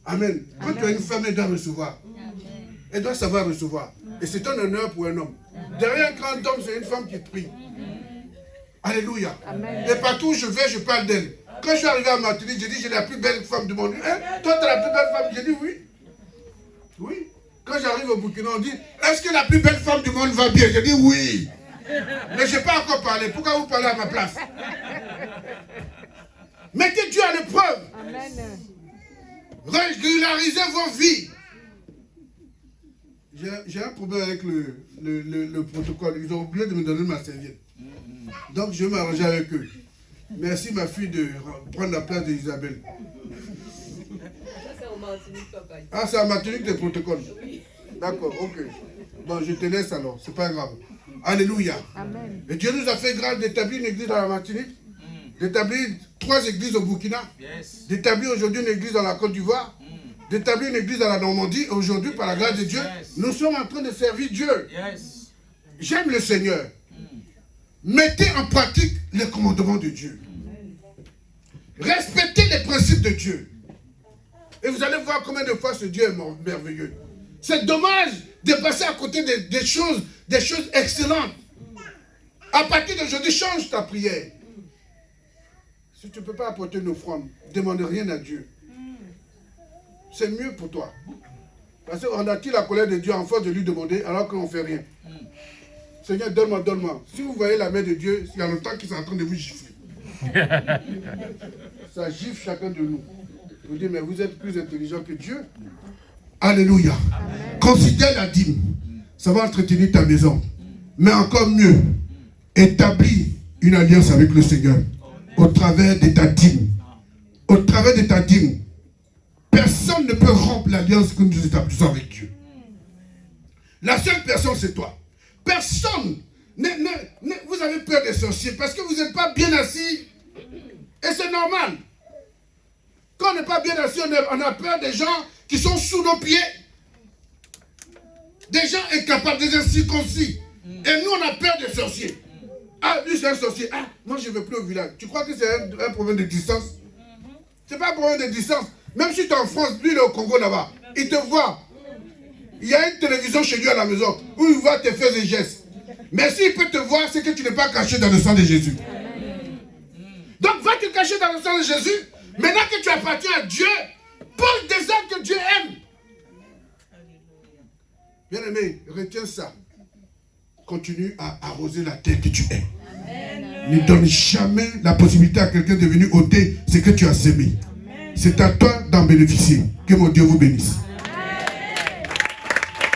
Amen. Quand tu as une femme, elle doit recevoir. Elle doit savoir recevoir. Et c'est un honneur pour un homme. Derrière un grand homme, c'est une femme qui prie. Alléluia. Amen. Et partout où je vais, je parle d'elle. quand je suis arrivé à Martinique, j'ai dit, j'ai la plus belle femme du monde. Hein? Toi, tu es la plus belle femme. J'ai dit oui. Oui. Quand j'arrive au Burkina, on dit, est-ce que la plus belle femme du monde va bien? J'ai dit oui. Mais je n'ai pas encore parlé. Pourquoi vous parlez à ma place? Mettez Dieu à l'épreuve. Amen. Régularisez vos vies. J'ai un problème avec le protocole. Ils ont oublié de me donner ma serviette. Donc je vais m'arranger avec eux. Merci ma fille de prendre la place d'Isabelle. Ça, c'est au Martinique, papa. Ah, c'est à Martinique des protocoles. Oui. D'accord, ok. Bon, je te laisse alors, c'est pas grave. Alléluia. Amen. Et Dieu nous a fait grâce d'établir une église dans la Martinique, d'établir 3 églises au Burkina, Yes. d'établir aujourd'hui une église dans la Côte d'Ivoire, d'établir une église dans la Normandie. Aujourd'hui, par la grâce de Dieu, nous sommes en train de servir Dieu. Yes. J'aime le Seigneur. Mettez en pratique les commandements de Dieu. Respectez les principes de Dieu. Et vous allez voir combien de fois ce Dieu est merveilleux. C'est dommage de passer à côté des choses excellentes. À partir d'aujourd'hui, change ta prière. Si tu ne peux pas apporter une offrande, ne demande rien à Dieu. C'est mieux pour toi. Parce qu'on attire la colère de Dieu en force de lui demander alors qu'on ne fait rien. Seigneur, donne-moi, donne-moi. Si vous voyez la main de Dieu, il y a longtemps qu'il est en train de vous gifler. Ça gifle chacun de nous. Vous dites, mais vous êtes plus intelligent que Dieu. Alléluia. Amen. Considère la dîme. Ça va entretenir ta maison. Mais encore mieux, établis une alliance avec le Seigneur. Au travers de ta dîme. Au travers de ta dîme. Personne ne peut rompre l'alliance que nous établissons avec Dieu. La seule personne, c'est toi. Personne. Vous avez peur des sorciers parce que vous n'êtes pas bien assis. Et c'est normal. Quand on n'est pas bien assis, on a peur des gens qui sont sous nos pieds. Des gens incapables, des incirconcis. Et nous, on a peur des sorciers. Ah, lui, c'est un sorcier. Ah, moi, je ne veux plus au village. Tu crois que c'est un problème de distance? Ce n'est pas un problème de distance. Même si tu es en France, lui, il est au Congo là-bas. Il te voit. Il y a une télévision chez lui à la maison où il voit tes faits et gestes. Mais s'il peut te voir, c'est que tu n'es pas caché dans le sang de Jésus. Donc, va te cacher dans le sang de Jésus. Maintenant que tu appartiens à Dieu, pose des actes que Dieu aime. Bien-aimé, retiens ça. Continue à arroser la terre que tu es. Ne donne jamais la possibilité à quelqu'un de venir ôter ce que tu as semé. C'est à toi d'en bénéficier. Que mon Dieu vous bénisse.